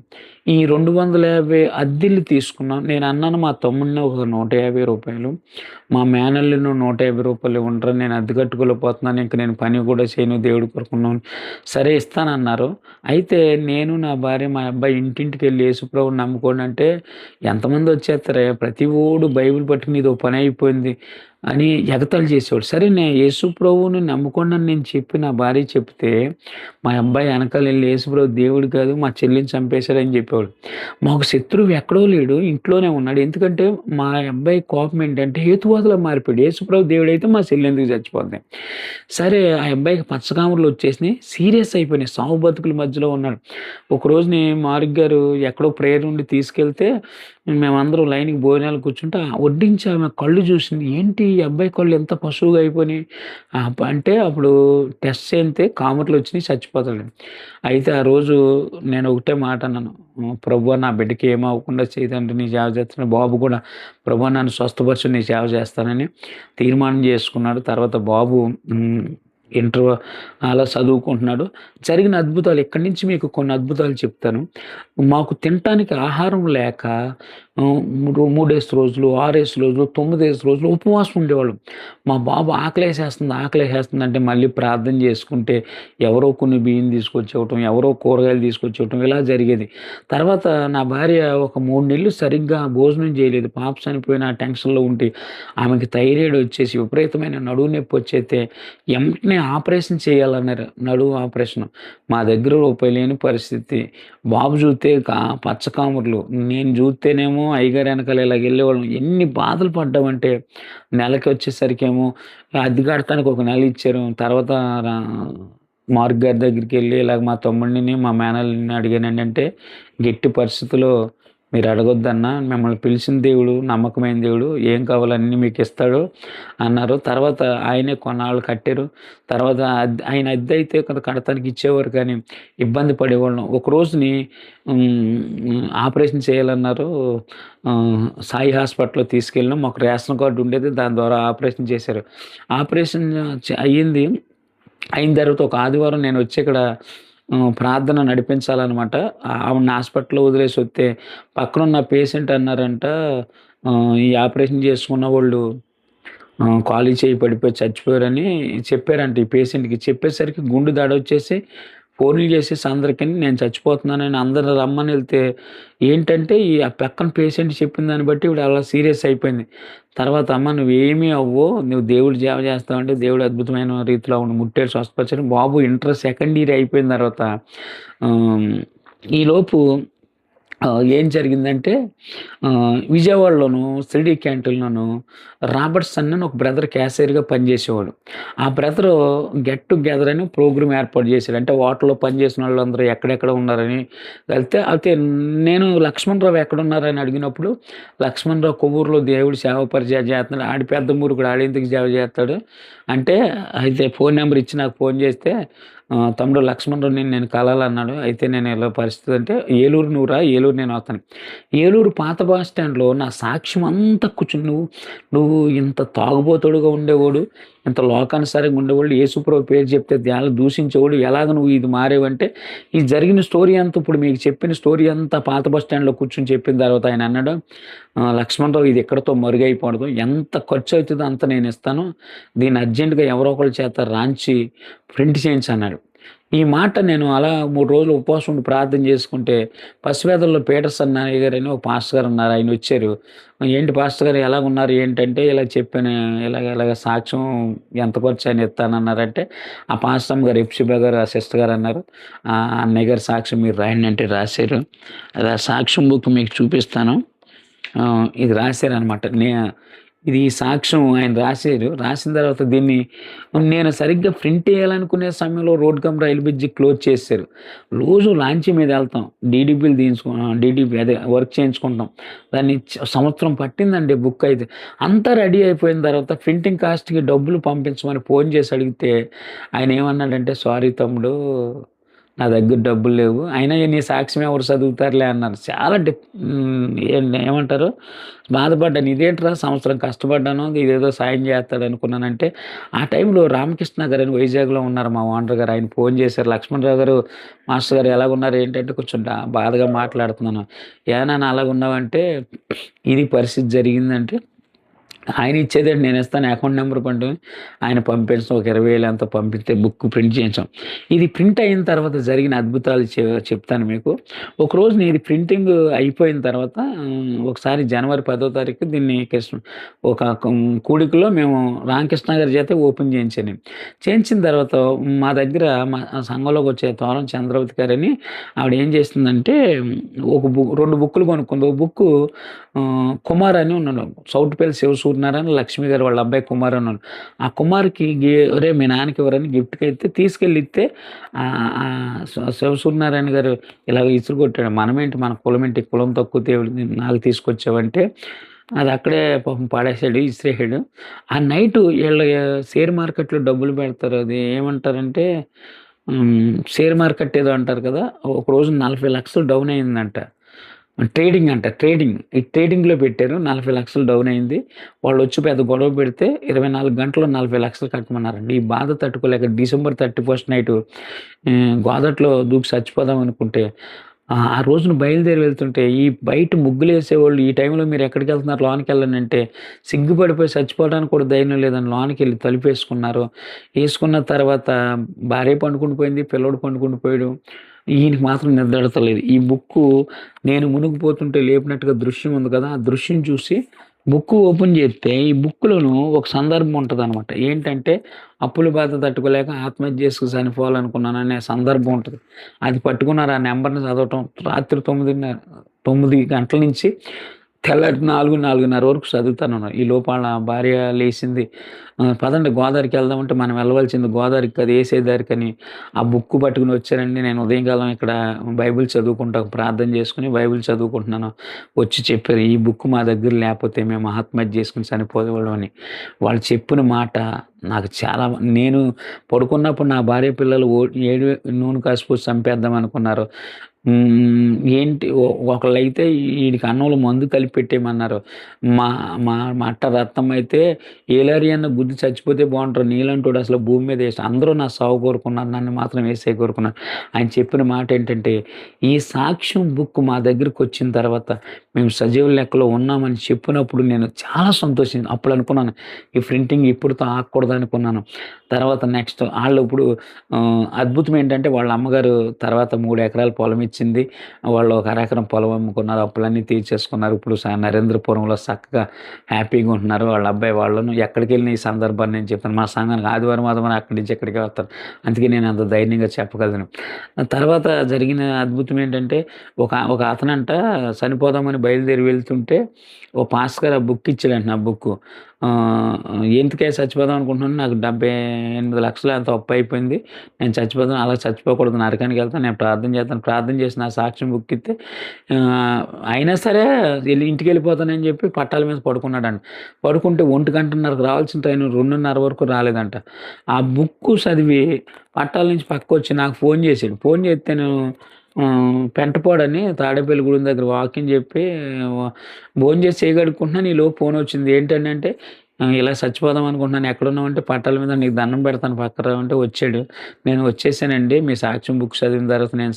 ఈ 250 అద్దిల్లు తీసుకున్నాం. నేను అన్నాను మా తమ్ముడిని ఒక రూ. 150, మా మేనల్లును రూ. 150 ఇవ్వండిరా, నేను అద్దె కట్టుకోలేకపోతున్నాను, ఇంక నేను పని కూడా చేయను, దేవుడి కొరకున్నాను. సరే ఇస్తానన్నారు. అయితే నేను, నా భార్య, మా అబ్బాయి ఇంటింటికెళ్ళి యేసుప్రభువుని నమ్ముకోండి అంటే, ఎంతమంది వచ్చేస్తారయ్యా, ప్రతి ఓడు బైబిల్ పట్టుకుని ఇదో పని అయిపోయింది అని ఎగతాళి చేసేవాడు. సరే నేను యేసుప్రభువుని నమ్ముకోండి అని నేను చెప్పి నా భార్య చెప్తే, మా అబ్బాయి వెనకాలెళ్ళి యేసుప్రభు దేవుడు కాదు, మా చెల్లిని చంపేశాడని చెప్పేవాడు. మాకు శత్రువు ఎక్కడో లేడు, ఇంట్లోనే ఉన్నాడు. ఎందుకంటే మా అబ్బాయి కోపం ఏంటంటే హేతువాదిలా మారిపోయాడు. యేసుప్రభు దేవుడైతే మా చెల్లి ఎందుకు చచ్చిపోద్ది. సరే ఆ అబ్బాయికి పచ్చకామర్లు వచ్చేసినాయి, సీరియస్ అయిపోయినాయి, సావు బతుకుల మధ్యలో ఉన్నాడు. ఒకరోజుని మారుగ్ గారు ఎక్కడో ప్రేయర్ నుండి తీసుకెళ్తే మేమందరం లైన్‌కి భోజనాలు కూర్చుంటే వడ్డించి ఆమె కళ్ళు చూసింది. ఏంటి ఈ అబ్బాయి కళ్ళు ఎంత పసువుగా అయిపోయినాయి అంటే అప్పుడు టెస్ట్ చేస్తే కామెర్లు వచ్చినాయి, చచ్చిపోతాడు. అయితే ఆ రోజు నేను ఒకటే మాట అన్నాను, ప్రభువా నా బిడ్డకి ఏమవ్వకుండా చేయి తండ్రి, నీ సేవ చేస్తున్నాను. బాబు కూడా ప్రభువా నన్ను స్వస్థపరచు, నీ సేవ చేస్తానని తీర్మానం చేసుకున్నాడు. తర్వాత బాబు ఇంటర్ అలా చదువుకుంటున్నాడు. జరిగిన అద్భుతాలు ఇక్కడి నుంచి మీకు కొన్ని అద్భుతాలు చెప్తాను. మాకు తినటానికి ఆహారం లేక 3 రోజులు, 6 రోజులు, 9 రోజులు ఉపవాసం ఉండేవాళ్ళం. మా బాబు ఆకలేసేస్తుంది అంటే మళ్ళీ ప్రార్థన చేసుకుంటే ఎవరో కొన్ని బియ్యం తీసుకొచ్చి ఇవ్వటం, ఎవరో కూరగాయలు తీసుకొచ్చి ఇవ్వటం, ఇలా జరిగేది. తర్వాత నా భార్య ఒక 3 నెలలు సరిగ్గా భోజనం చేయలేదు. పాప చనిపోయిన టెన్షన్‌లో ఉండి ఆమెకి థైరాయిడ్ వచ్చేసి విపరీతమైన నడుము నొప్పి వచ్చేస్తే వెంటనే ఆపరేషన్ చేయాలన్నారు. నడుము ఆపరేషన్. మా దగ్గర రూపాయి లేని పరిస్థితి. బాబు చూస్తే పచ్చకామర్లు, నేను చూస్తేనేమో అయ్యగారు వెనకాల ఇలాగెళ్ళేవాళ్ళం. ఎన్ని బాధలు పడ్డామంటే నెలకి వచ్చేసరికేమో అద్దె కడతానికి ఒక నెల ఇచ్చారు. తర్వాత మార్గ్ గారి దగ్గరికెళ్ళి ఇలాగ మా తమ్ముడిని, మా మేనల్ని అడిగానండి అంటే, గట్టి పరిస్థితిలో మీరు అడగొద్దన్నా, మిమ్మల్ని పిలిచిన దేవుడు నమ్మకమైన దేవుడు, ఏం కావాలో అన్నీ మీకు ఇస్తాడు అన్నారు. తర్వాత ఆయనే కొన్నాళ్ళు కట్టారు. తర్వాత ఆయన అద్దె అయితే కడతానికి ఇచ్చేవారు కానీ ఇబ్బంది పడేవాళ్ళం. ఒక రోజుని ఆపరేషన్ చేయాలన్నారు. సాయి హాస్పిటల్‌లో తీసుకెళ్ళినాం. మాకు రేషన్ కార్డు ఉండేది, దాని ద్వారా ఆపరేషన్ చేశారు. ఆపరేషన్ అయ్యింది. అయిన తర్వాత ఒక ఆదివారం నేను వచ్చి ఇక్కడ ప్రార్థన నడిపించాలనమాట. ఆవిడని హాస్పిటల్‌లో వదిలేసి వస్తే పక్కనున్న పేషెంట్ అన్నారంట, ఈ ఆపరేషన్ చేసుకున్న వాళ్ళు కాలు చేయి పడిపోయి చచ్చిపోయారని చెప్పారంట ఈ పేషెంట్‌కి. చెప్పేసరికి గుండె దడొచ్చేసి ఫోన్లు చేసేసి అందరికని నేను చచ్చిపోతున్నానని అందరిని రమ్మని వెళ్తే ఏంటంటే ఆ పక్కన పేషెంట్ చెప్పిన దాన్ని బట్టి ఈవిడ అలా సీరియస్ అయిపోయింది. తర్వాత అమ్మ నువ్వేమీ అవ్వవు, నువ్వు దేవుడు సేవ చేస్తావంటే దేవుడు అద్భుతమైన రీతిలో ఆవిడని ముట్టాడు, స్వస్థపరిచాడు. బాబు ఇంటర్ సెకండ్ ఇయర్ అయిపోయిన తర్వాత ఈలోపు ఏం జరిగిందంటే విజయవాడలోను షిరిడీ క్యాంటీన్‌లోను రాబర్ట్సన్ అని ఒక బ్రదర్ క్యాషియర్‌గా పనిచేసేవాడు. ఆ బ్రదరు గెట్ టుగెదర్ అని ప్రోగ్రామ్ ఏర్పాటు చేశాడు. అంటే హోటల్‌లో పనిచేసిన వాళ్ళందరూ ఎక్కడెక్కడ ఉన్నారని అయితే నేను లక్ష్మణరావు ఎక్కడున్నారని అడిగినప్పుడు, లక్ష్మణరావు కొవ్వూరులో దేవుడు సేవ పరిచయం చేస్తున్నాడు, ఆడి పెద్ద మూర్ఖుడు, ఆడెందుకు సేవ చేస్తాడు అంటే, అయితే ఫోన్ నెంబర్ ఇచ్చి నాకు ఫోన్ చేస్తే, తమ్ముడు లక్ష్మణరావుని నేను కలాలన్నాడు. అయితే నేను ఇలా పరిస్థితి అంటే, ఏలూరు నువ్వు రా, ఏలూరు నేను వస్తాను. ఏలూరు పాత బస్ స్టాండ్‌లో నా సాక్ష్యం అంతా కూర్చుని, నువ్వు ఇంత తాగుబోతుడుగా ఉండేవాడు, ఇంత లోకానుసారంగా ఉండేవాళ్ళు యేసుప్రభు పేరు చెప్తే ఎలా దూషించేవాళ్ళు, ఎలాగ నువ్వు ఇది మారావంటే, ఈ జరిగిన స్టోరీ అంతా ఇప్పుడు మీకు చెప్పిన స్టోరీ అంతా పాత బస్ స్టాండ్‌లో కూర్చొని చెప్పిన తర్వాత ఆయన అన్నాడు, లక్ష్మణరావు ఇది ఇక్కడితో మరుగైపోవడదు. ఎంత ఖర్చు అవుతదో అంత నేనిస్తాను. దీన్ని అర్జెంట్‌గా ఎవరో ఒకళ్ళ చేత రాంచి ప్రింట్ చేయించన్నాడు. ఈ మాట నేను అలా 3 రోజులు ఉపవాసం ఉండి ప్రార్థన చేసుకుంటే, పసివేదల్లో పీటర్సన్ అయ్య గారని ఒక పాస్టర్ గారు ఉన్నారు. ఆయనొచ్చారు. "ఏంటి పాస్టర్ గారు ఎలాగున్నారు ఏంటంటే" ఇలా చెప్పాను. ఇలాగ సాక్ష్యం ఎంత ఖర్చయినా ఇత్తానన్నారంటే, ఆ పాస్టరమ్మ గారు ఎప్సిబా గారు, ఆ సిస్టర్ గారు అన్నారు, "అన్నయ్య గారి సాక్ష్యం మీరు రాయండి" అంటే రాశారు. అది ఆ సాక్ష్యం బుక్ మీకు చూపిస్తాను. ఇది రాశారనమాట. ఇది సాక్ష్యం ఆయన రాశారు. రాసిన తర్వాత దీన్ని నేను సరిగ్గా ప్రింట్ ఎయ్యాలనుకునే సమయంలో రోడ్ కమ్ రైలు బ్రిడ్జి క్లోజ్ చేసేశారు. రోజు లాంచీ మీద ఎళ్తాం. డీడీపీలు డీడీపీ అదే వర్క్ చేయించుకుంటాం. దాన్ని సంవత్సరం పట్టిందండి బుక్ అయితే. అంతా రెడీ అయిపోయిన తర్వాత ప్రింటింగ్ కాస్ట్‌కి డబ్బులు పంపించమని ఫోన్ చేసి అడిగితే ఆయన ఏమన్నాడంటే, "సారీ తమ్ముడు, నా దగ్గర డబ్బులు లేవు. అయినా నీ సాక్ష్యం ఎవరు చదువుతారులే" అన్నారు. చాలా ఏమంటారు, బాధపడ్డాను. ఇదేంట్రా సంవత్సరం కష్టపడ్డాను, ఇదేదో సాయం చేస్తాడనుకున్నానంటే, ఆ టైంలో రామకృష్ణ గారని వైజాగ్‌లో ఉన్నారు మా ఓనర్ గారు. ఆయన ఫోన్ చేశారు. "లక్ష్మణరావు గారు, మాస్టర్ గారు ఎలాగున్నారు ఏంటంటే" కొంచెం బాధగా మాట్లాడుతున్నాను. "ఏ నాన్న అలాగున్నావంటే" ఇది పరిస్థితి జరిగిందంటే, ఆయన ఇచ్చేదేంటి నేనిస్తాను అకౌంట్ నంబర్ ఆయన పంపించడం ఒక 20,000 ఎంతో పంపిస్తే బుక్ ప్రింట్ చేయించాం. ఇది ప్రింట్ అయిన తర్వాత జరిగిన అద్భుతాలు చెప్తాను మీకు. ఒకరోజు ఇది ప్రింటింగ్ అయిపోయిన తర్వాత ఒకసారి జనవరి 10వ తారీఖు దీన్ని ఒక కూడికలో మేము రామకృష్ణ గారి చేతే ఓపెన్ చేయించాను. చేయించిన తర్వాత మా దగ్గర మా సంఘంలోకి వచ్చే తోరం చంద్రవతి గారని ఆవిడ ఏం చేసిందంటే, ఒక 2 బుక్కులు కొనుక్కుంది. ఒక బుక్కు కుమార్ అని ఉన్నాడు. సౌటుపల్లి శివసూర్యనారాయణ, లక్ష్మి గారు వాళ్ళ అబ్బాయి కుమార్ ఉన్నాడు. ఆ కుమార్‌కి "ఒరేయ్! మీ నాన్నకి ఇవ్వరని" గిఫ్ట్‌గా ఇత్తే తీసుకెళ్ళి ఇత్తే శివసూర్యనారాయణ గారు ఇలాగ ఇసురుకొట్టాడు. మనమేంటి మన కులమేంటి, కులం తక్కువ దేవుడిని నాకు తీసుకొచ్చావంటే, అది అక్కడే పాపం పడేసాడు, ఇసిరేసాడు. ఆ నైటు ఈళ్ళ షేర్ మార్కెట్‌లో డబ్బులు పెడతారు. అది ఏమంటారంటే షేర్ మార్కెట్ ఏదో అంటారు కదా! ఒకరోజు 40,00,000 డౌన్ అయిందంట. ట్రేడింగ్ అంట. ఈ ట్రేడింగ్‌లో పెట్టారు. 40,00,000 డౌన్ అయింది. వాళ్ళొచ్చి పెద్ద గొడవ పెడితే 24 గంటల్లో 40,00,000 కట్టమన్నారండి. ఈ బాధ తట్టుకోలేక డిసెంబర్ 31 నైటు గోదాట్లో దూకి చచ్చిపోదాం అనుకుంటే, ఆ రోజున బయలుదేరి వెళ్తుంటే ఈ బయట ముగ్గులేసేవాళ్ళు, "ఈ టైంలో మీరెక్కడికెళ్తున్నారు లోనకెళ్ళనంటే" సిగ్గుపడిపోయి చచ్చిపోవడానికి కూడా ధైర్యం లేదని లోనకెళ్ళి తలుపేసుకున్నారు. ఏసుకున్న తర్వాత భార్య పండుకుండి పోయింది. పిల్లోడు పండుకుండి పోయాడు. ఈయనకి మాత్రం నిద్రెడతలేదు. ఈ బుక్కు నేను మునిగిపోతుంటే లేపినట్టుగా దృశ్యం ఉంది కదా! ఆ దృశ్యం చూసి బుక్ ఓపెన్ చేస్తే ఈ బుక్‌లోను ఒక సందర్భం ఉంటదనమాట. ఏంటంటే, అప్పుల బాధ తట్టుకోలేక ఆత్మహత్య చేసుకొని చనిపోవాలనుకున్నాననే సందర్భం ఉంటది. అది పట్టుకున్నారు. ఆ నంబర్‌ని చదవటం రాత్రి 9 గంటల నుంచి తెల్లారి 4, 4:30 వరకు చదువుతానున్నాను. ఈలోపు ఆళ్ళ భార్య లేసింది. పదండి గోదావరికెళ్దామంటే మనం వెళ్ళవలసింది గోదావరికి కాదు ఏసే దారికని ఆ బుక్కు పట్టుకొని వచ్చానండి. నేను ఉదయకాలం ఇక్కడ బైబిల్ చదువుకుంటా, ప్రార్థన చేసుకొని బైబిల్ చదువుకుంటున్నాను. వచ్చి చెప్పారు, "ఈ బుక్ మా దగ్గర లేపోతే మేము ఆత్మహత్య చేసుకొని చనిపోయేవాళ్ళం" అని. వాళ్ళు చెప్పిన మాట నాకు చాలా నేను పడుకున్నప్పుడు నా భార్య పిల్లలు ఏడు నూనె కాసిపోసి చంపేద్దాం అనుకున్నారు. ఏంటి ఒకళ్ళైతే ఈడికి అన్నంలో మందు కలిపి పెట్టేయమన్నారు. మా మా మా అత్త రత్నమ్మ అయితే "ఏలారి అన్న గుద్ది చచ్చిపోతే బావుంటారు. నీలాంటోడు అసలు భూమి మీద అందరూ నా సావు కోరుకున్నారు. నన్ను మాత్రం యేసయ్య కోరుకున్నారు." ఆయన చెప్పిన మాట ఏంటంటే, ఈ సాక్ష్యం బుక్ మా దగ్గరకొచ్చిన తర్వాత మేము సజీవుల లెక్కలో ఉన్నామని చెప్పినప్పుడు నేను చాలా సంతోషించాను. అప్పుడు అనుకున్నాను, ఈ ప్రింటింగ్ ఇప్పుడుతో ఆగకూడదనుకున్నాను. తర్వాత నెక్స్ట్ ఆళ్ళు ఇప్పుడు అద్భుతం ఏంటంటే వాళ్ళ అమ్మగారు తర్వాత 3 ఎకరాల పొలం ఇచ్చింది. వాళ్ళు ఒక అరెకరం పొలం అమ్ముకున్నారు. అప్పులన్నీ తీర్చేసుకున్నారు. ఇప్పుడు నరేంద్రపురంలో చక్కగా హ్యాపీగా ఉంటున్నారు. వాళ్ళ అబ్బాయి వాళ్ళను. ఎక్కడికెళ్ళిన ఈ సందర్భాన్ని నేను చెప్తాను. మా సంఘానికి ఆదివారం అక్కడి నుంచి ఇక్కడికే వస్తారు. అందుకే నేను అంత ధైర్యంగా చెప్పగలను. తర్వాత జరిగిన అద్భుతం ఏంటంటే ఒక అతనంట చనిపోదామని బయలుదేరి వెళ్తుంటే ఓ పాస్టర్ గారు ఆ బుక్ ఇచ్చాడంట. ఆ బుక్కు. ఎందుకే చచ్చిపోదాం అనుకుంటున్నాను. నాకు 78,00,000 ఎంతో అప్పయిపోయింది. నేను చచ్చిపోతాను. అలా చచ్చిపోకూడదు. నరకానికెళ్తాను. నేను ప్రార్థన చేస్తాను. ప్రార్థన చేసి నా సాక్ష్యం బుక్ ఇత్తే అయినా సరే ఇంటికెళ్ళిపోతానని చెప్పి పట్టాల మీద పడుకున్నాడంట. పడుకుంటే 1:30కి రావాల్సిన ట్రైన్ 2:30 వరకు రాలేదంట. ఆ బుక్కు చదివి పట్టాల నుంచి పక్కకొచ్చి నాకు ఫోన్ చేసాడు. ఫోన్ చేస్తే నేను పెంటపాడని తాడేపల్లిగూడెం దగ్గర వాకింగ్ చెప్పి భోంచేసి చేయగడుక్కుంటున్నాను. ఈలోపు ఫోనొచ్చింది. ఏంటనంటే, ఇలా చచ్చిపోదాం అనుకుంటున్నాను, ఎక్కడున్నావంటే పట్టాల మీద నీకు దండం పెడతాను పక్కన రా అంటే వచ్చాడు. నేను వచ్చేసానండి. మీ సాక్ష్యం బుక్ చదివిన తర్వాత నేను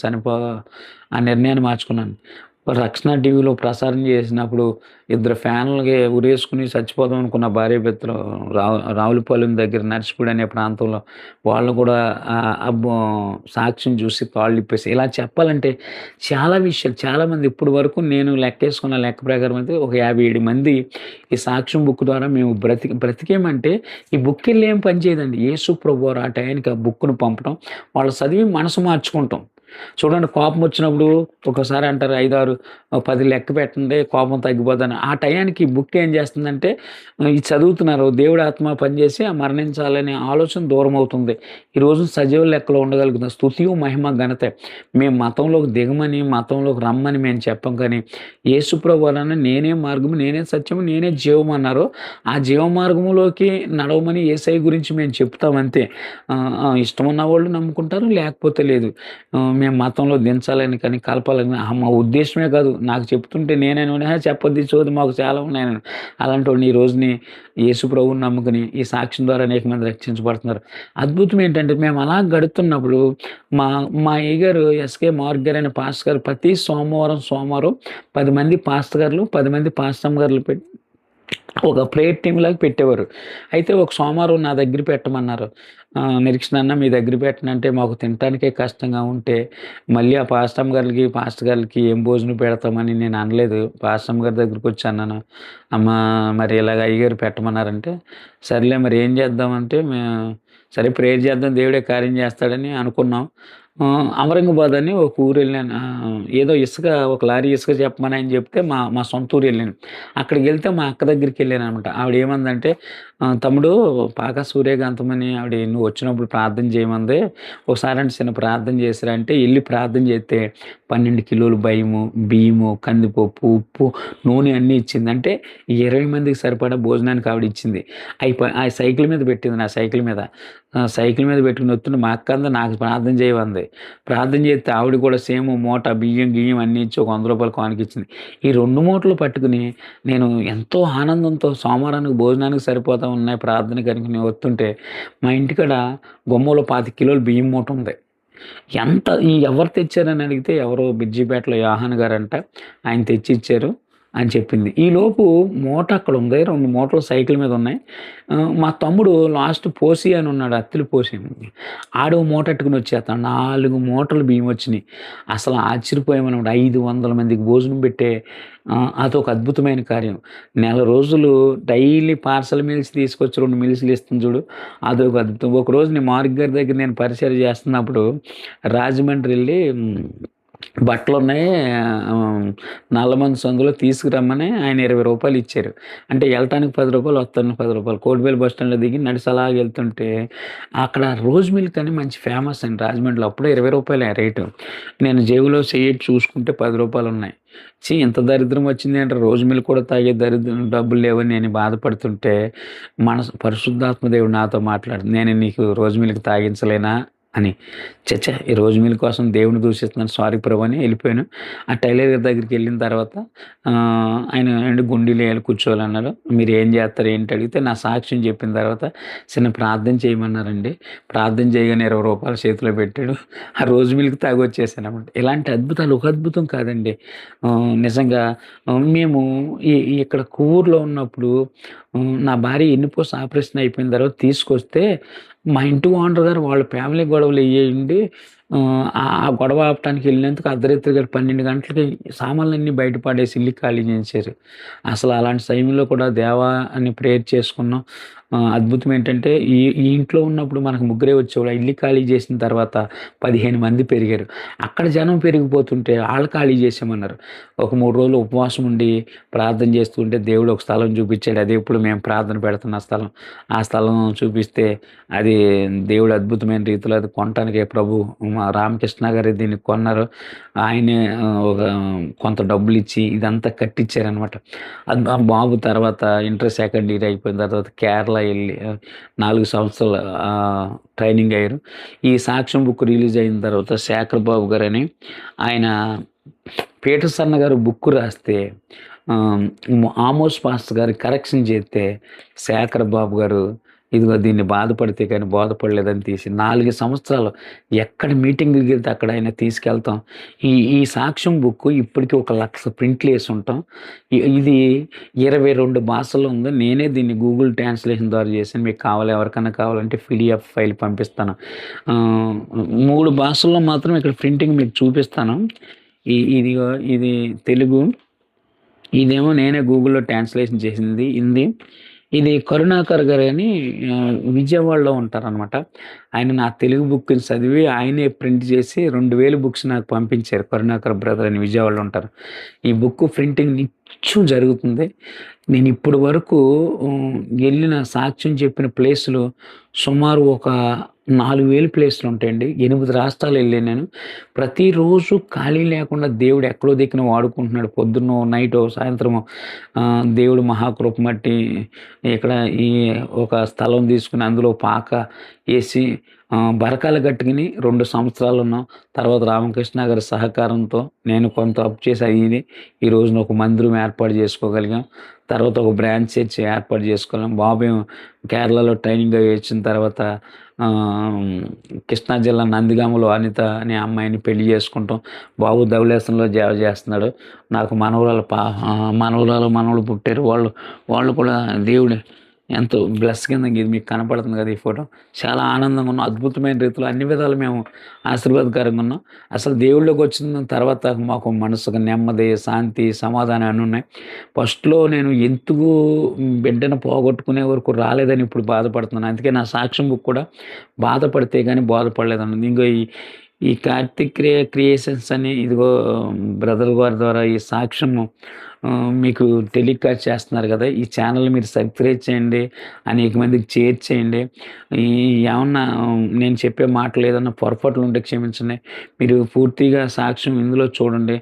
ఆ నిర్ణయాన్ని మార్చుకున్నాను. రక్షణ టీవీలో ప్రసారం చేసినప్పుడు ఇద్దరు ఫ్యాన్లకి ఉరేసుకుని చచ్చిపోదాం అనుకున్న భార్యాభర్తలు రావులపాలెం దగ్గర నర్సిపూడి అనే ప్రాంతంలో వాళ్ళు కూడా అబ్బో సాక్ష్యం చూసి కాళ్ళు ఇప్పేసి ఇలా చెప్పాలంటే చాలా విషయాలు చాలామంది ఇప్పటి వరకు నేను లెక్కేసుకున్న లెక్క ప్రకారం అయితే ఒక 57 మంది ఈ సాక్ష్యం బుక్ ద్వారా మేము బ్రతికేమంటే ఈ బుక్ వెళ్ళి ఏం పని చేయదండి. యేసు ప్రభువారు ఆ టయానికి ఆ బుక్ను పంపడం, వాళ్ళు చదివి మనసు మార్చుకుంటాం. చూడండి, కోపం వచ్చినప్పుడు ఒక్కోసారి అంటారు 5, 6, 10 లెక్క పెట్టండి కోపం తగ్గిపోద్దని. ఆ టయానికి ఈ బుక్ ఏం చేస్తుందంటే ఇది చదువుతున్నారు. దేవుడి ఆత్మ పనిచేసి ఆ మరణించాలనే ఆలోచన దూరం అవుతుంది. ఈరోజు సజీవ లెక్కలో ఉండగలుగుతాం. స్తుతియు మహిమ ఘనత మేము మతంలోకి దిగమని, మతంలోకి రమ్మని మేము చెప్పం. కానీ యేసుప్రభు వలన నేనే మార్గము, నేనే సత్యము, నేనే జీవం అన్నారు. ఆ జీవ మార్గంలోకి నడవమని యేసయ్య గురించి మేము చెప్తాం అంతే. ఇష్టమున్న వాళ్ళు నమ్ముకుంటారు, లేకపోతే లేదు. మేము మతంలో దించాలని కానీ కలపాలని మా ఉద్దేశమే కాదు. నాకు చెప్తుంటే నేనైనా చెప్పొద్దు చోది మాకు చాలా ఉన్నాయని. అలాంటి వాడిని ఈ రోజుని యేసు ప్రభువుని నమ్ముకుని ఈ సాక్ష్యం ద్వారా అనేక మంది రక్షించబడుతున్నారు. అద్భుతం ఏంటంటే మేము అలా గడుతున్నప్పుడు మా మా అయ్యగారు ఎస్కే మార్క్ గారు అనే పాస్టర్ గారు ప్రతి సోమవారం 10 మంది పాస్టర్ గారులు 10 మంది పాస్టమ్ గారులు పెట్టి ఒక ప్రేయర్ టీమ్ లాగా పెట్టేవారు. అయితే ఒక సోమవారం నా దగ్గర పెట్టమన్నారు. నిరీక్షణ అన్న మీ దగ్గర పెట్టనంటే మాకు తినటానికే కష్టంగా ఉంటే మళ్ళీ ఆ పాస్టర్ గారికి ఏం భోజనం పెడతామని నేను అనలేదు. పాస్టమ్ గారి దగ్గరికి వచ్చి అన్నాను, అమ్మ మరి ఇలాగ అయ్యగారు పెట్టమన్నారంటే సర్లే మరి ఏం చేద్దామంటే సరే ప్రేయర్ చేద్దాం దేవుడే కార్యం చేస్తాడని అనుకున్నాం. అమరంగాబాద్ అని ఒక ఊరు వెళ్ళాను. ఏదో ఒక లారీ ఇసుక చెప్పమని ఆయన చెప్తే మా సొంత ఊరు వెళ్ళాను. అక్కడికి వెళ్తే మా అక్క దగ్గరికి వెళ్ళాను అనమాట. ఆవిడ ఏమందంటే తమ్ముడు పాక సూర్యకాంతం అని ఆవిడ నువ్వు వచ్చినప్పుడు ప్రార్థన చేయమంది. ఒకసారి అంటే చిన్న ప్రార్థన చేసిరా అంటే వెళ్ళి ప్రార్థన చేస్తే 12 కిలోలు బియ్యము, కందిపప్పు, ఉప్పు, నూనె అన్నీ ఇచ్చింది. అంటే 20 మందికి సరిపడా భోజనానికి ఆవిడ ఇచ్చింది. ఆ సైకిల్ మీద పెట్టింది. నా సైకిల్ మీద పెట్టుకుని వస్తుంటే మా అక్క అంతా నాకు ప్రార్థన చేయమంది. ప్రార్థన చేస్తే ఆవిడ కూడా సేమ్ మూట బియ్యం అన్నీ ఇచ్చి ఒక 100 రూపాయలు కానుకిచ్చింది. ఈ 2 మూటలు పట్టుకుని నేను ఎంతో ఆనందంతో సోమవారానికి భోజనానికి సరిపోతా ఉన్నాయి ప్రార్థనకి అనుకుని వస్తుంటే మా ఇంటికాడ గుమ్మలో 25 కిలోలు బియ్యం మూట ఉంది. ఎవరు తెచ్చారని అడిగితే ఎవరో బిజ్జిపేటలో యోహాన్ గారంట, ఆయన తెచ్చి ఇచ్చారు అని చెప్పింది. ఈలోపు మూట అక్కడ ఉంది. 2 మూటలు సైకిల్ మీద ఉన్నాయి. మా తమ్ముడు లాస్ట్ పోసి అని ఉన్నాడు, అత్తిలి పోసి. ఆడు మూట ఎట్టుకుని వచ్చేస్తాడు. 4 మూటలు బియ్యం వచ్చినాయి. అసలు ఆశ్చర్యపోయామన్నమాట. 500 మందికి భోజనం పెట్టే అదొక అద్భుతమైన కార్యం. నెల రోజులు డైలీ పార్సల్ మీల్స్ తీసుకొచ్చి 2 మీల్స్లు ఇస్తుంది చూడు, అదొక అద్భుతం. ఒకరోజు నేను మార్క్ గారి దగ్గర నేను పరిచయం చేస్తున్నప్పుడు రాజమండ్రి వెళ్ళి బట్టలున్నాయి నల్లమంది సందులో తీసుకురమ్మని ఆయన 20 రూపాయలు ఇచ్చారు. అంటే వెళ్ళటానికి 10 రూపాయలు, వస్తానికి 10 రూపాయలు. కోటిపల్లి బస్ స్టాండ్లో దిగి నడిచి అలాగ వెళ్తుంటే అక్కడ రోజ్ మిల్క్ అని మంచి ఫేమస్ అండి రాజమండ్రిలో. అప్పుడే 20 రూపాయలే రేటు. నేను జేబులో చెయ్యి చూసుకుంటే 10 రూపాయలు ఉన్నాయి. ఇంత దరిద్రం వచ్చింది అంటే రోజు మిల్క్ కూడా తాగే డబ్బులు లేవని నేను బాధపడుతుంటే పరిశుద్ధాత్మ దేవుడు నాతో మాట్లాడు, నేను నీకు రోజు మిల్క్ తాగించలేనా అని. ఈ రోజు మీల్ కోసం దేవుని దూషిస్తున్నాను, సారీ ప్రభు అని వెళ్ళిపోయాను. ఆ టైలర్ గారి దగ్గరికి వెళ్ళిన తర్వాత ఆయన గుండీలు వేయాలి కూర్చోవాలన్నారు. మీరు ఏం చేస్తారు ఏంటి అడిగితే నా సాక్ష్యం చెప్పిన తర్వాత చిన్న ప్రార్థన చేయమన్నారండి. ప్రార్థన చేయగానే 20 రూపాయలు చేతిలో పెట్టాడు. ఆ రోజు మిల్క్ తాగి వచ్చేసాను అనమాట. ఇలాంటి అద్భుతాలు ఒక అద్భుతం కాదండి. నిజంగా మేము ఇక్కడ ఊర్లో ఉన్నప్పుడు నా భార్య ఎన్నిపోసి ఆపరేషన్ అయిపోయిన తర్వాత తీసుకొస్తే మా ఇంటి ఓనర్ గారు వాళ్ళ ఫ్యామిలీ గొడవలు అయ్యేయండి. ఆ గొడవ ఆపటానికి వెళ్ళినందుకు అర్ధరాత్రి గారు 12 గంటలకి సామాన్లన్నీ బయట పడేసి ఇల్లు ఖాళీ చేశారు. అసలు అలాంటి సమయంలో కూడా దేవా అని ప్రేయర్ చేసుకున్నాం. అద్భుతం ఏంటంటే ఈ ఇంట్లో ఉన్నప్పుడు మనకు ముగ్గురే వచ్చేవాళ్ళు. ఇల్లు ఖాళీ చేసిన తర్వాత 15 మంది పెరిగారు. అక్కడ జనం పెరిగిపోతుంటే వాళ్ళు ఖాళీ చేసామన్నారు. ఒక 3 రోజులు ఉపవాసం ఉండి ప్రార్థన చేస్తుంటే దేవుడు ఒక స్థలం చూపించాడు. అదే ఇప్పుడు మేము ప్రార్థన పెడుతున్న స్థలం. ఆ స్థలం చూపిస్తే అది దేవుడు అద్భుతమైన రీతిలో అది కొనటానికి ప్రభు మా రామకృష్ణ గారు దీన్ని కొన్నారు. ఆయనే కొంత డబ్బులు ఇచ్చి ఇదంతా కట్టించారనమాట. అది బాబు తర్వాత ఇంటర్ సెకండ్ ఇయర్ అయిపోయిన తర్వాత కేరళ వెళ్ళి 4 సంవత్సరాలు ట్రైనింగ్ అయ్యారు. ఈ సాక్ష్యం బుక్ రిలీజ్ అయిన తర్వాత శేఖర్ బాబు గారని ఆయన పీటర్సన్ గారు బుక్ రాస్తే ఆమోస్ పాస్టర్ గారు కరెక్షన్ చేస్తే శేఖర్ బాబు గారు ఇదిగో దీన్ని బాధపడితే కానీ బోధపడలేదని తీసి 4 సంవత్సరాలు ఎక్కడ మీటింగ్‌కి వెళ్తే అక్కడ ఆయన తీసుకెళ్తాం. ఈ ఈ సాక్ష్యం బుక్ ఇప్పటికి 1,00,000 ప్రింట్లు వేసుంటాం. ఇది 22 భాషల్లో ఉంది. నేనే దీన్ని గూగుల్ ట్రాన్స్‌లేషన్ ద్వారా చేశాను. మీకు ఎవరికన్నా కావాలంటే పీడీఎఫ్ ఫైల్ పంపిస్తాను. 3 భాషల్లో మాత్రం ఇక్కడ ప్రింటింగ్ మీకు చూపిస్తాను. ఇదిగో ఇది తెలుగు, ఇదేమో నేనే గూగుల్‌లో ట్రాన్స్‌లేషన్ చేసింది హిందీ. ఇది కరుణాకర్ గారని విజయవాడలో ఉంటారనమాట. ఆయన నా తెలుగు బుక్‌ని చదివి ఆయనే ప్రింట్ చేసి 2000 బుక్స్ నాకు పంపించారు. కరుణాకర్ బ్రదర్ అని విజయవాడలో ఉంటారు. ఈ బుక్ ప్రింటింగ్ నిత్యం జరుగుతుంది. నేను ఇప్పటి వరకు వెళ్ళిన సాక్ష్యం చెప్పిన ప్లేసులు సుమారు ఒక 4000 ప్లేసులు ఉంటాయండి. 8 రాష్ట్రాలు వెళ్ళాను నేను. ప్రతిరోజు ఖాళీ లేకుండా దేవుడు ఎక్కడో దిక్కున వాడుకుంటున్నాడు. పొద్దున్నో, నైటో, సాయంత్రమో దేవుడు మహాకృప మట్టి ఇక్కడ ఈ ఒక స్థలం తీసుకుని అందులో పాక ఏసి బరకాలు కట్టుకుని 2 సంవత్సరాలు ఉన్నాం. తర్వాత రామకృష్ణ గారి సహకారంతో నేను కొంత అప్పు చేసి అయ్యింది. ఈ రోజున ఒక మందిరం ఏర్పాటు చేసుకోగలిగాం. తర్వాత ఒక బ్రాంచ్ చర్చ్ ఏర్పాటు చేసుకోలేం. బాబు కేరళలో ట్రైనింగ్ అవి వచ్చిన తర్వాత కృష్ణా జిల్లా నందిగామలో అనిత అనే అమ్మాయిని పెళ్లి చేసుకుంటాం. బాబు ధవళేశ్వరంలో జాబ్ చేస్తున్నాడు. నాకు మనవరాలు పుట్టారు. వాళ్ళు కూడా దేవుడు ఎంతో బ్లెస్ కింద ఇది మీకు కనపడుతుంది కదా ఈ ఫోటో. చాలా ఆనందంగా ఉన్నాం. అద్భుతమైన రీతిలో అన్ని విధాలు మేము ఆశీర్వాదకరంగా ఉన్నాం. అసలు దేవుళ్ళలోకి వచ్చిన తర్వాత మాకు మనసుకు నెమ్మది, శాంతి, సమాధానం అన్నీ ఉన్నాయి. ఫస్ట్‌లో నేను ఎందుకు బిడ్డను పోగొట్టుకునే వరకు రాలేదని ఇప్పుడు బాధపడుతున్నాను. అందుకే నా సాక్ష్యం బుక్ కూడా బాధపడితే కానీ బోధపడలేదన్నది. ఇంకో ఈ కార్తిక్ క్రియేషన్స్ అని ఇదిగో బ్రదర్ గారి ద్వారా ఈ సాక్ష్యము మీకు టెలికాస్ట్ చేస్తున్నారు కదా! ఈ ఛానల్ మీరు సబ్స్క్రైబ్ చేయండి. అనేక మందికి షేర్ చేయండి. ఏమన్నా నేను చెప్పే మాటలు ఏదన్నా పొరపాట్లు ఉంటే క్షమించండి. మీరు పూర్తిగా సాక్ష్యం ఇందులో చూడండి.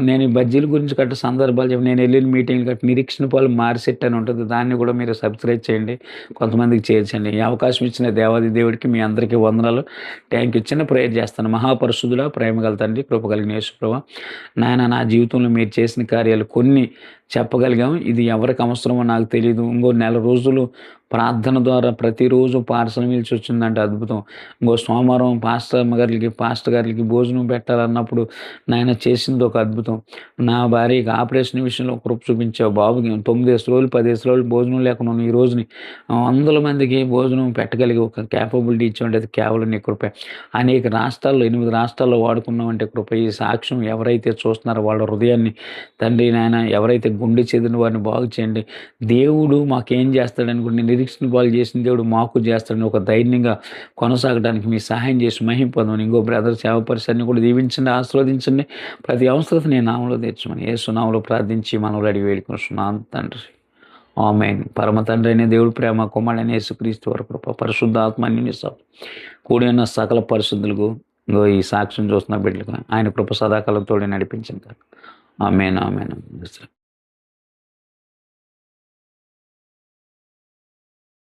నేను ఈ బజ్జీల గురించి గట్రా సందర్భాలు చెప్పి నేను వెళ్ళిన మీటింగ్‌లు గట్రా నిరీక్షణ పాలు మారిసెట్ అని ఉంటుంది. దాన్ని కూడా మీరు సబ్స్క్రైబ్ చేయండి. కొంతమందికి చేర్చండి. ఈ అవకాశం ఇచ్చిన దేవాది దేవుడికి మీ అందరికీ వందనాలు. Thank you. చిన్న ప్రేయర్ చేస్తాను. మహాపరిశుద్ధుడా, ప్రేమగల తండ్రి, కృప కలిగిన యేసు ప్రభువా, నాయన నా జీవితంలో మీరు చేసిన కార్యాలు కొన్ని చెప్పగలిగాం. ఇది ఎవరికి అవసరమో నాకు తెలీదు. ఇంకో నెల రోజులు ప్రార్థన ద్వారా ప్రతిరోజు పార్సల్ మిల్చి వచ్చిందంటే అద్భుతం. ఇంకో సోమవారం పాస్టర్ గారికి భోజనం పెట్టాలన్నప్పుడు నాయన చేసింది ఒక అద్భుతం. నా భార్యకి ఆపరేషన్ విషయంలో కృప చూపించావు. బాబుకి 9 రోజులు 10 రోజులు భోజనం లేకుండా ఉన్న ఈ రోజుని 100 మందికి భోజనం పెట్టగలిగే ఒక క్యాపబిలిటీ ఇచ్చామంటే అది కేవలం నీ కృపే. అనేక రాష్ట్రాల్లో 8 రాష్ట్రాల్లో వాడుకున్నామంటే కృప. ఈ సాక్ష్యం ఎవరైతే చూస్తున్నారో వాళ్ళ హృదయాన్ని తండ్రి నాయన ఎవరైతే గుండె చెదిరిన వారిని బాగు చేయండి. దేవుడు మాకేం చేస్తాడనుకుంటే నిరీక్షణ బాగు చేసిన దేవుడు మాకు చేస్తాడని ఒక ధైర్యంగా కొనసాగడానికి మీ సహాయం చేసి మహిమ పొందమని ఇంకో బ్రదర్ సేవ పరిసరాన్ని కూడా దీవించండి, ఆశీర్వదించండి. ప్రతి అవసరత నేను నామములో తీర్చమని యేసు నామములో ప్రార్థించి మనవులు అడిగి వేడుకొనుచున్నాను తండ్రి. ఆమేన్. పరమ తండ్రి అయిన దేవుడు ప్రేమ, కుమారుడైన యేసుక్రీస్తు వారి కృప, పరిశుద్ధాత్మ అన్యోన్య కూడి ఉన్న సకల పరిశుద్ధులకు ఈ సాక్ష్యం చూస్తున్న బిడ్డలకు ఆయన కృప సదాకాలం తోడి నడిపించింది. ఆమేన్.